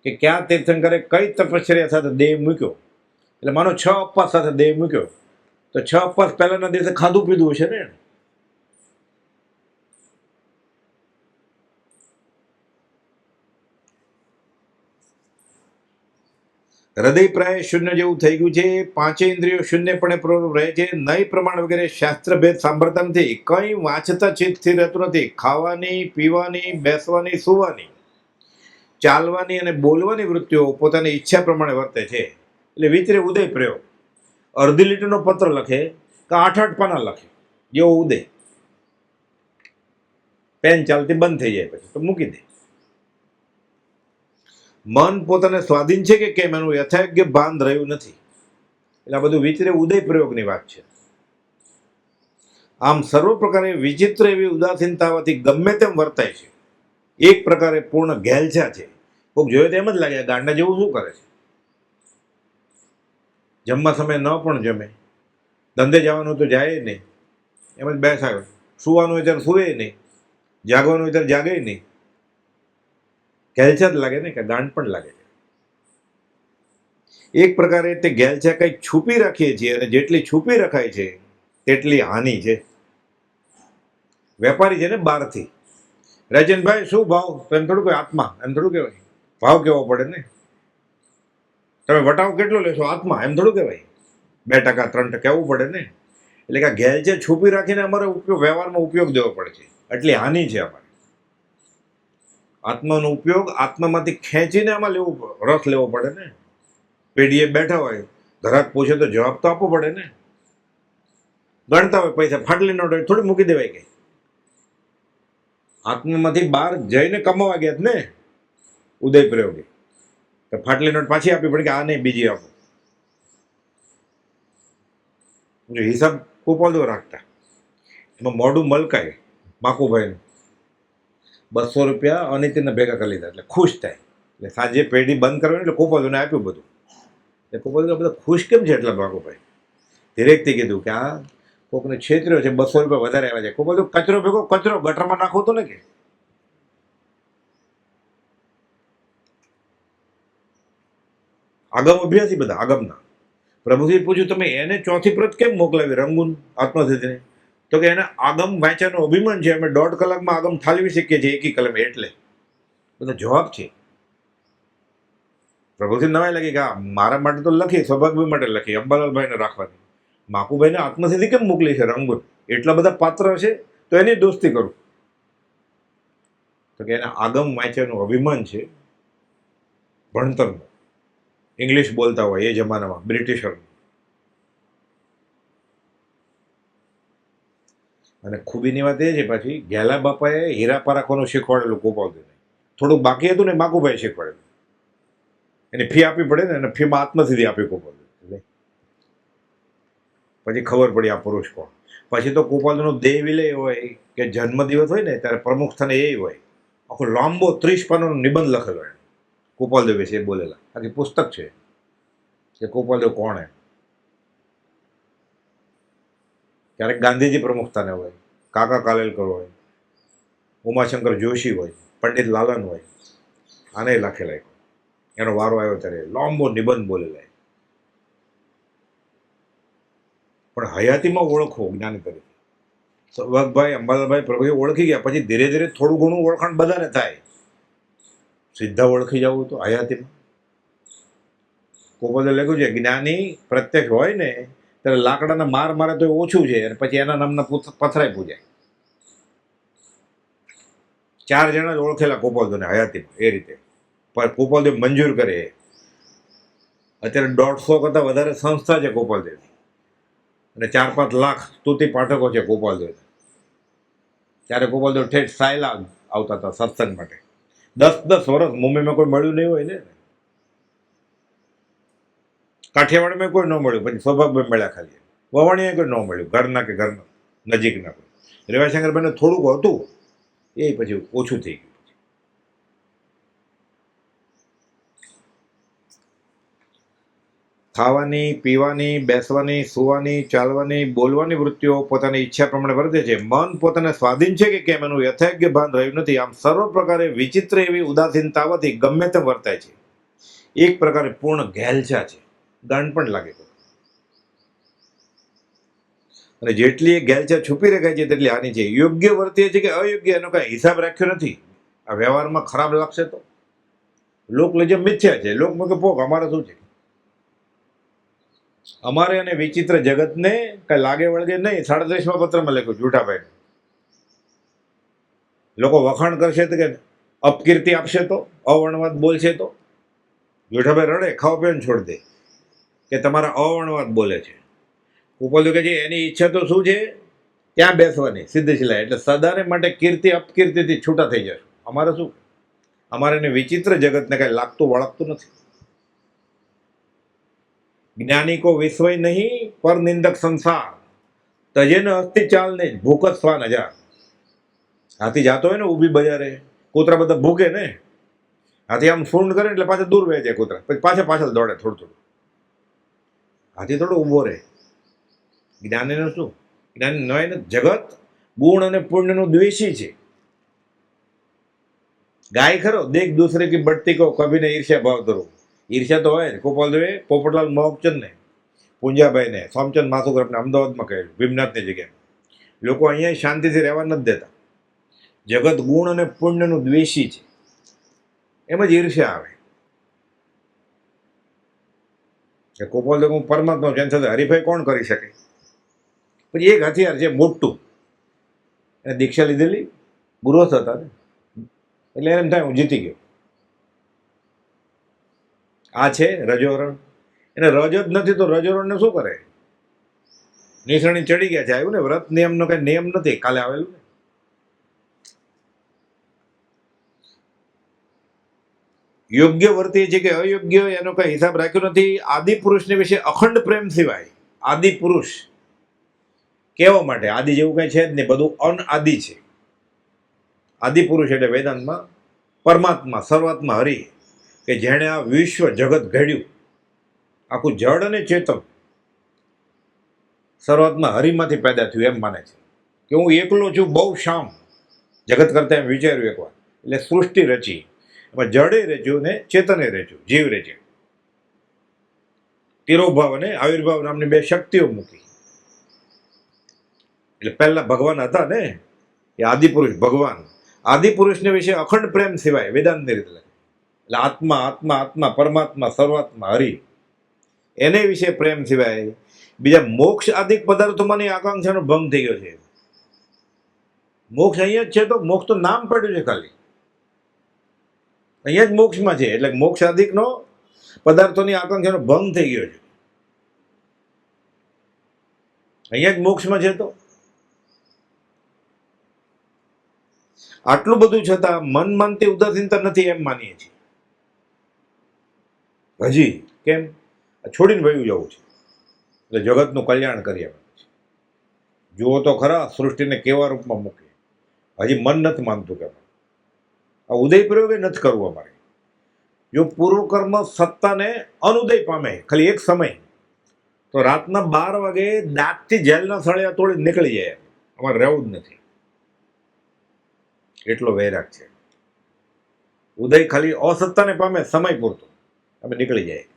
કે ક્યાં તીર્થંકરે કઈ તપશ્ચર્યા સાથે દેહ મૂક્યો. એટલે માનો 6 ઉપવાસ સાથે દેહ મૂક્યો તો 6 ઉપવાસ પહેલાના દિવસે ખાધું પીધું હશે ને. હૃદય પ્રાય શૂન્ય જેવું થઈ ગયું છે. 5 ઇન્દ્રિયો શૂન્યપણે પ્રવૃત્ત રહે છે. નય પ્રમાણ વગેરે શાસ્ત્રભેદ સાંભળતા નથી. કંઈ વાંચતા ચિત્ત સ્થિર રહેતું નથી. ખાવાની, પીવાની, બેસવાની, સુવાની, ચાલવાની અને બોલવાની વૃત્તિઓ પોતાની ઈચ્છા પ્રમાણે વર્તે છે. એટલે વિચરે ઉદય પ્રયોગ. અડધી લીટીનો પત્ર લખે કે 8-8 પાના લખે, જેવો ઉદય. પેન ચાલતી બંધ થઈ જાય પછી તો મૂકી દે. મન પોતાને સ્વાધીન છે કે કેમ એનું યથાયોગ્ય ભાન રહ્યું નથી. એટલે આ બધું વિચરે ઉદય પ્રયોગની વાત છે. આમ સર્વ પ્રકારે વિચિત્ર એવી ઉદાસીનતાવાથી ગમે તેમ વર્તાય છે. એક પ્રકારે પૂર્ણ ઘેલછા છે. કોઈક જોયે તો એમ જ લાગે ગાંડા જેવું શું કરે છે. જમવા સમયે ન પણ જમે, ધંધે જવાનું તો જાય નહીં, એમ જ બેસા, સુવાનું હોય ત્યારે સુવે નહીં, જાગવાનું હોય ત્યારે જાગે નહીં. ઘેલછા જ લાગે ને, કે ગાંડ પણ લાગે છે. એક પ્રકારે તે ઘેલછા કંઈક છુપી રાખીએ છીએ, અને જેટલી છુપી રખાય છે તેટલી હાનિ છે. વેપારી છે ને બહારથી, રાજનભાઈ શું ભાવ? તો એમ થોડું કોઈ આત્મા, એમ થોડું કહેવાય. ભાવ કેવો પડે ને. તમે વટાવ કેટલો લેશો? આત્મા, એમ થોડું કહેવાય. 2% 3% કહેવું પડે ને. એટલે કે ઘેલછા છુપી રાખીને અમારે ઉપયોગ, વ્યવહારમાં ઉપયોગ દેવો પડે છે. એટલી હાનિ છે અમારે. આત્માનો ઉપયોગ આત્મામાંથી ખેંચીને આમાં લેવું, રસ લેવો પડે ને. પેઢીએ બેઠા હોય, ગ્રાહક પૂછે તો જવાબ તો આપવો પડે ને. ગણતા હોય પૈસા, ફાટલી નોટ હોય થોડી મૂકી દેવાય ગઈ. આત્મામાંથી બહાર જઈને કમાવા ગયા ને ઉદય પ્રયોગી, તો ફાટલી નોટ પાછી આપવી પડે કે આ નહીં બીજી આપો. હિસાબ કુપાલદો રાખતા, એમાં મોઢું મલકાય માકુભાઈનું. 200 રૂપિયા અનિતિને ભેગા કરી લીધા એટલે ખુશ થાય. એટલે સાંજે પેઢી બંધ કરવાની એટલે કુપાલદોને આપ્યું બધું. એટલે કુપાલદો બધા ખુશ કેમ છે એટલા માકુભાઈ? ધીરેકથી કીધું કે આ કોકને છેતર્યો છે, 200 રૂપિયા વધારે આવ્યા છે. કુપાલદો કચરો ભેગો કચરો ગટરમાં નાખો તો ને કે. આગમ અભ્યાસી બધા આગમના. પ્રભુજી પૂછ્યું તમે એને ચોથી પ્રત કેમ મોકલાવી રંગૂન આત્મસિદ્ધિને? તો કે એને આગમ વાંચ્યાનો અભિમાન છે, અમે 1.5 કલાકમાં આગમ ઠાલવી શકીએ છીએ એકી કલમે. એટલે બધા જવાબ છે. પ્રભુજી નવાઈ લાગી કે મારા માટે તો લખી, સૌભાગ્યભાઈ માટે લખી, અંબાલાલભાઈને રાખવાની. માકુભાઈને આત્મસિદ્ધિ કેમ મોકલી છે રંગૂન? એટલા બધા પાત્ર હશે તો એની દોસ્તી કરું. તો કે એને આગમ વાંચ્યાનું અભિમાન છે, ભણતરનું. ઇંગ્લિશ બોલતા હોય એ જમાનામાં બ્રિટિશર. અને ખૂબીની વાત એ છે પાછી, ઘેલા બાપાએ હીરા પારાખવાનું શીખવાડેલું કુપાલદોને. થોડુંક બાકી હતું ને માકુભાઈ શીખવાડેલું. એની ફી આપવી પડે ને, અને ફીમાં આત્મસિદ્ધિ આપી કુપાલદો. એટલે પછી ખબર પડી આ પુરુષ કોણ. પછી તો કુપાલદોનો દેહ વિલય હોય કે જન્મદિવસ હોય ને ત્યારે પ્રમુખ સ્થાને એ હોય. આખો લાંબો 30 પાનાનો નિબંધ લખેલો એને કુપાલદો વિશે બોલેલા. આખી પુસ્તક છે કે કુપાલદો કોણ હે. ક્યારેક ગાંધીજી પ્રમુખ સ્થાને હોય, કાકા કાલેલકર હોય, ઉમાશંકર જોશી હોય, પંડિત લાલન હોય. આને લખેલા. એનો વારો આવ્યો ત્યારે લાંબો નિબંધ બોલેલા. પણ હયાતીમાં ઓળખવો જ્ઞાની તરીકે. સૌભાગભાઈ, અંબાલાલભાઈ, પ્રભુએ ઓળખી ગયા. પછી ધીરે ધીરે થોડું ઘણું ઓળખાણ બધાને થાય. સીધા ઓળખી જવું તો હયાતીમાં. કુપાલદો લખ્યું છે જ્ઞાની પ્રત્યક્ષ હોય ને ત્યારે લાકડાના માર મારે તો ઓછું છે, અને પછી એના નામના પથરાય પૂજાય. 4 જણા જ ઓળખેલા કુપાલદોને હયાતીમાં એ રીતે. પણ કુપાલદો મંજૂર કરે. અત્યારે 150 કરતાં વધારે સંસ્થા છે કુપાલદેવની, અને 4-5 લાખ સ્તુતિ પાઠકો છે કુપાલદેવ. ત્યારે કુપાલદેવ ઠેઠ સાયલા આવતા હતા સત્સંગ માટે. 10-10 વર્ષ મુંબઈમાં કોઈ મળ્યું નહીં હોય ને, કાઠિયાવાડમાં કોઈ ન મળ્યું. પછી સૌભાગભાઈ મળ્યા ખાલી, વવાણીએ કોઈ ન મળ્યું, ઘરના કે ઘરના નજીકના કોઈ. રેવાશંકરભાઈને થોડુંક હતું, એ પછી ઓછું થઈ ગયું. ખાવાની, પીવાની, બેસવાની, સુવાની, ચાલવાની, બોલવાની વૃત્તિઓ પોતાની ઈચ્છા પ્રમાણે વર્તે છે. મન પોતાને સ્વાધીન છે કે કેમ એનું યથાયોગ્ય ભાન રહ્યું નથી. આમ સર્વ પ્રકારે વિચિત્ર એવી ઉદાસીનતાવાથી ગમે તેમ વર્તાય છે. એક પ્રકારે પૂર્ણ ઘેલછા છે, ગાંડ પણ લાગે. અને જેટલી ઘેલછા છુપી રખાય છે તેટલી હાનિ છે. યોગ્ય વર્તીએ છે કે અયોગ્ય એનો કાંઈ હિસાબ રાખ્યો નથી. આ વ્યવહારમાં ખરાબ લાગશે તો લોક લજ્જ મિથ્યા છે. લોક કે પોક અમારે શું છે? અમારે અને વિચિત્ર જગતને કઈ લાગે વળગે નહીં. 37માં પત્રમાં લખ્યું જૂઠાભાઈ. લોકો વખાણ કરશે તો કે અપકીર્તિ આપશે તો, અવર્ણવાદ બોલશે તો. જૂઠાભાઈ રડે, ખાવા પીવાનું છોડી દે કે તમારા અવર્ણવાદ બોલે છે. કુપાલદો કહે છે એની ઈચ્છા તો શું છે? ત્યાં બેસવાની સિદ્ધશિલા. એટલે સદાને માટે કીર્તિ અપકીર્તિથી છૂટા થઈ જશું. અમારે શું? અમારે એને વિચિત્ર જગતને કઈ લાગતું વળગતું નથી. જ્ઞાની કો વિશ્વય નહીં પર નિંદક સંસાર, તજેન અસ્થિ ચાલ ને ભૂકત સ્વાન હજાર. હાથી જાતો હોય ને ઊભી બજારે, કૂતરા બધા ભૂકે ને, હાથી આમ સૂંઢ કરે એટલે પાછા દૂર વહી જાય કૂતરા, પછી પાછળ દોડે થોડું થોડું. હાથી થોડો ઊભો રહે. જ્ઞાનીનું શું? જ્ઞાની નય ને જગત ગુણ અને પુણ્યનું દ્વેષી છે. ગાય ખરો, દેખ દૂસરે કી બઢતી કો કભી ને ઈર્ષ્યા ભાવ ધરો. ઈર્ષ્યા તો હોય ને. ગોપાલ દવે પોપટલાલ મોહકચંદ ને પૂંજાભાઈ ને સોમચંદ માથુકરને અમદાવાદમાં કહ્યું, ભીમનાથની જગ્યાએ. લોકો અહીંયા શાંતિથી રહેવા નથી દેતા. જગત ગુણ અને પુણ્યનું દ્વેષી છે, એમ જ ઈર્ષ્યા આવે. ગોપાલ દેવ હું પરમાત્મા છું, એની સાથે હરીફાઈ કોણ કરી શકે? પછી એક હથિયાર છે મોટું, એને દીક્ષા લીધેલી, ગુરુ હતા ને, એટલે એમ થાય હું જીતી ગયો. આ છે રજોરણ. એને રજ જ નથી તો રજોરણને શું કરે? નિસરણી ચડી ગયા છે. આવ્યું ને, વ્રત નિયમનો કઈ નિયમ નથી, કાલે આવેલું ને. યોગ્ય વર્તી છે કે અયોગ્ય એનો કઈ હિસાબ રાખ્યો નથી. આદિ પુરુષને વિશે અખંડ પ્રેમ સિવાય આદિ પુરુષ કેવા માટે? આદિ જેવું કઈ છે જ નહીં, બધું અનઆદિ છે. આદિ પુરુષ એટલે વેદાંતમાં પરમાત્મા, સર્વાત્મા હરિ, કે જેણે આ વિશ્વ જગત ઘડ્યું, આખું જડ અને ચેતન સર્વાત્મા હરિમાંથી પેદા થયું એમ માને છે. કે હું એકલો છું, બહુ શામ, જગત કરતા એમ વિચાર્યું એકવાર. એટલે સૃષ્ટિ રચી, એમાં જડે રચ્યું ને ચેતને રચ્યું, જીવ રચ્યું. તિરોભાવ અને આવિર્ભાવ નામની બે શક્તિઓ મૂકી. એટલે પહેલા ભગવાન હતા ને, એ આદિપુરુષ ભગવાન. આદિપુરુષને વિશે અખંડ પ્રેમ સિવાય વેદાંતની રીતે એટલે આત્મા આત્મા આત્મા પરમાત્મા સર્વાત્મા હરિ, એને વિશે પ્રેમ સિવાય બીજા મોક્ષ આદિક પદાર્થોમાંની આકાંક્ષાનો ભંગ થઈ ગયો છે. મોક્ષ અહીંયા જ છે, તો મોક્ષ તો નામ પડ્યું છે ખાલી, અહીંયા જ મોક્ષમાં છે. એટલે મોક્ષ આદિકનો પદાર્થોની આકાંક્ષાનો ભંગ થઈ ગયો છે. અહીંયા જ મોક્ષમાં છે. તો આટલું બધું છતાં મન માનતી ઉદાસીનતા નથી એમ માનીએ છીએ હજી. કેમ? છોડીને વયું જવું છે, એટલે જગતનું કલ્યાણ કરીએ. જુઓ તો ખરા સૃષ્ટિને કેવા રૂપમાં મૂકે. હજી મન નથી માનતું કે આ ઉદય પ્રયોગ નથી કરવું અમારે. જો પૂર્વકર્મ સત્તાને અનુદય પામે ખાલી એક સમય, તો રાતના 12 વાગે દાંતથી જેલના સળિયા તોડી નીકળી જાય. અમારે રહેવું જ નથી, એટલો વૈરાગ છે. ઉદય ખાલી અસત્તાને પામે સમય પૂરતો, અમે નીકળી જાય.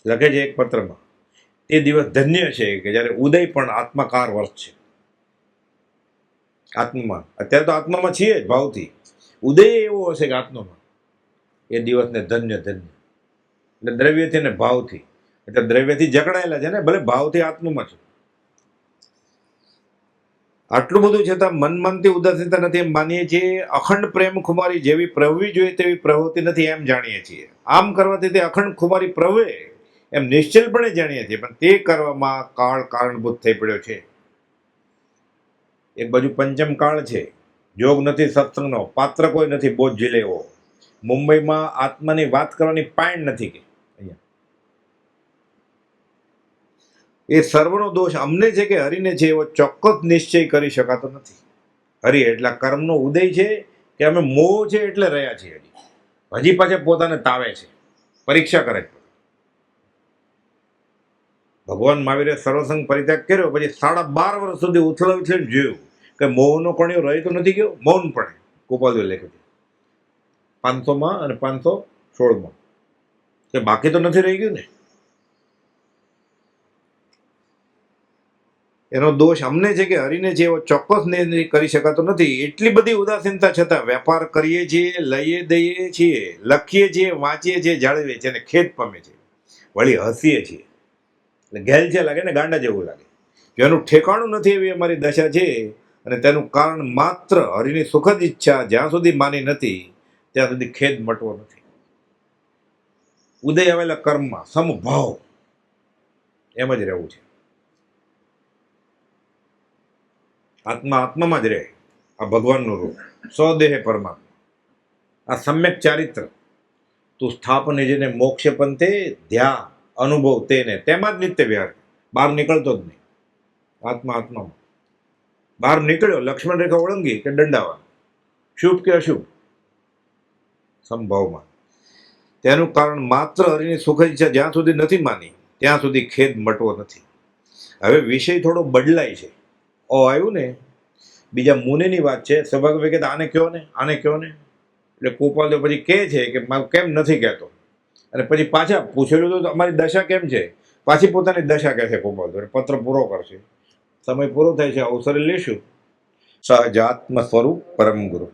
લખે છે એક પત્રમાં, તે દિવસ ધન્ય છે કે જ્યારે ઉદય પણ આત્માકાર વર્ષ છે. આત્મામાં, અત્યારે તો આત્મામાં છીએ જ ભાવથી. ઉદય એવો હશે કે આત્મામાં, એ દિવસને ધન્ય ધન્ય. એટલે દ્રવ્યથી ને ભાવથી, એટલે દ્રવ્યથી જકડાયેલા છે ને, ભલે ભાવથી આત્મામાં છે. આટલું બધું છતાં મન માનતી ઉદાસીનતા નથી એમ માનીએ છીએ. અખંડ પ્રેમ ખુમારી જેવી પ્રવૃત્તિ જોઈએ તેવી પ્રવૃત્તિ નથી એમ જાણીએ છીએ. આમ કરવાથી તે અખંડ ખુમારી પ્રવે એમ નિશ્ચલપણે જાણીએ છીએ, પણ તે કરવામાં કાળ કારણભૂત થઈ પડ્યો છે. એક બાજુ પંચમ કાળ છે, જોગ નથી સત્સંગનો, પાત્ર કોઈ નથી બોધ ઝીલે એવો. મુંબઈમાં આત્માની વાત કરવાની પાણ નથી કે અહીંયા. એ સર્વનો દોષ અમને છે કે હરિને છે એવો ચોક્કસ નિશ્ચય કરી શકાતો નથી. હરિ એટલે કર્મનો ઉદય છે કે અમે મોહ છે એટલે રહ્યા છીએ. હજી પાછા પોતાને તાવે છે, પરીક્ષા કરે છે. ભગવાન મહાવીરે સર્વસંગ પરિત્યાગ કર્યો, પછી 12.5 વર્ષ સુધી ઉછળી જોયું કે મોહનો કણિયો રહી તો નથી ગયો. મૌનપણે ગોપાલદેવ લખ્યું છે 500માં અને 516માં, કે બાકી તો નથી રહી ગયું ને. એનો દોષ અમને છે કે હરિને છે એવો ચોક્કસ નિર્ણય કરી શકાતો નથી. એટલી બધી ઉદાસીનતા છતાં વેપાર કરીએ છીએ, લઈએ દઈએ છીએ, લખીએ છીએ, વાંચીએ છીએ, જાળવીએ છીએ અને ખેદ પામે છે. વળી હસીએ છીએ, એટલે ઘેલ છે લાગે ને, ગાંડા જેવું લાગે. જેનું ઠેકાણું નથી એવી અમારી દશા છે. અને તેનું કારણ માત્ર હરિની સુખદ ઈચ્છા જ્યાં સુધી માની નથી ત્યાં સુધી ખેદ મટવો નથી. ઉદય આવેલા કર્મમાં સમભાવ એમ જ રહેવું છે. આત્મા આત્મામાં જ રહે. આ ભગવાનનું રૂપ, સ્વદેહે પરમાત્મા, આ સમ્યક ચારિત્ર. તું સ્થાપને જેને મોક્ષ પંથે ધ્યા અનુભવ તેને, તેમાં જ નિત્ય વિહાર, બહાર નીકળતો જ નહીં. આત્મા આત્મામાં બહાર નીકળ્યો, લક્ષ્મણ રેખા ઓળંગી કે દંડાવા, શુભ કે અશુભ, સંભાવમાં. તેનું કારણ માત્ર હરિની સુખ ઈચ્છા જ્યાં સુધી નથી માની ત્યાં સુધી ખેદ મટવો નથી. હવે વિષય થોડો બદલાય છે. ઓ આવ્યું ને, બીજા મુનિની વાત છે. સૌભાગ્યભાઈ કહેતા આને કહો ને, આને કહો ને. એટલે ગોપાલદેવ પછી કહે છે કે કેમ નથી કહેતો, અને પછી પાછા પૂછેલું તો અમારી દશા કેમ છે, પાછી પોતાની દશા કહે છે ગોપાલદેવ. પત્ર પૂરો કરશે, સમય પૂરો થાય છે, અવસરે લેશું. સહજાત્મ સ્વરૂપ પરમ ગુરુ.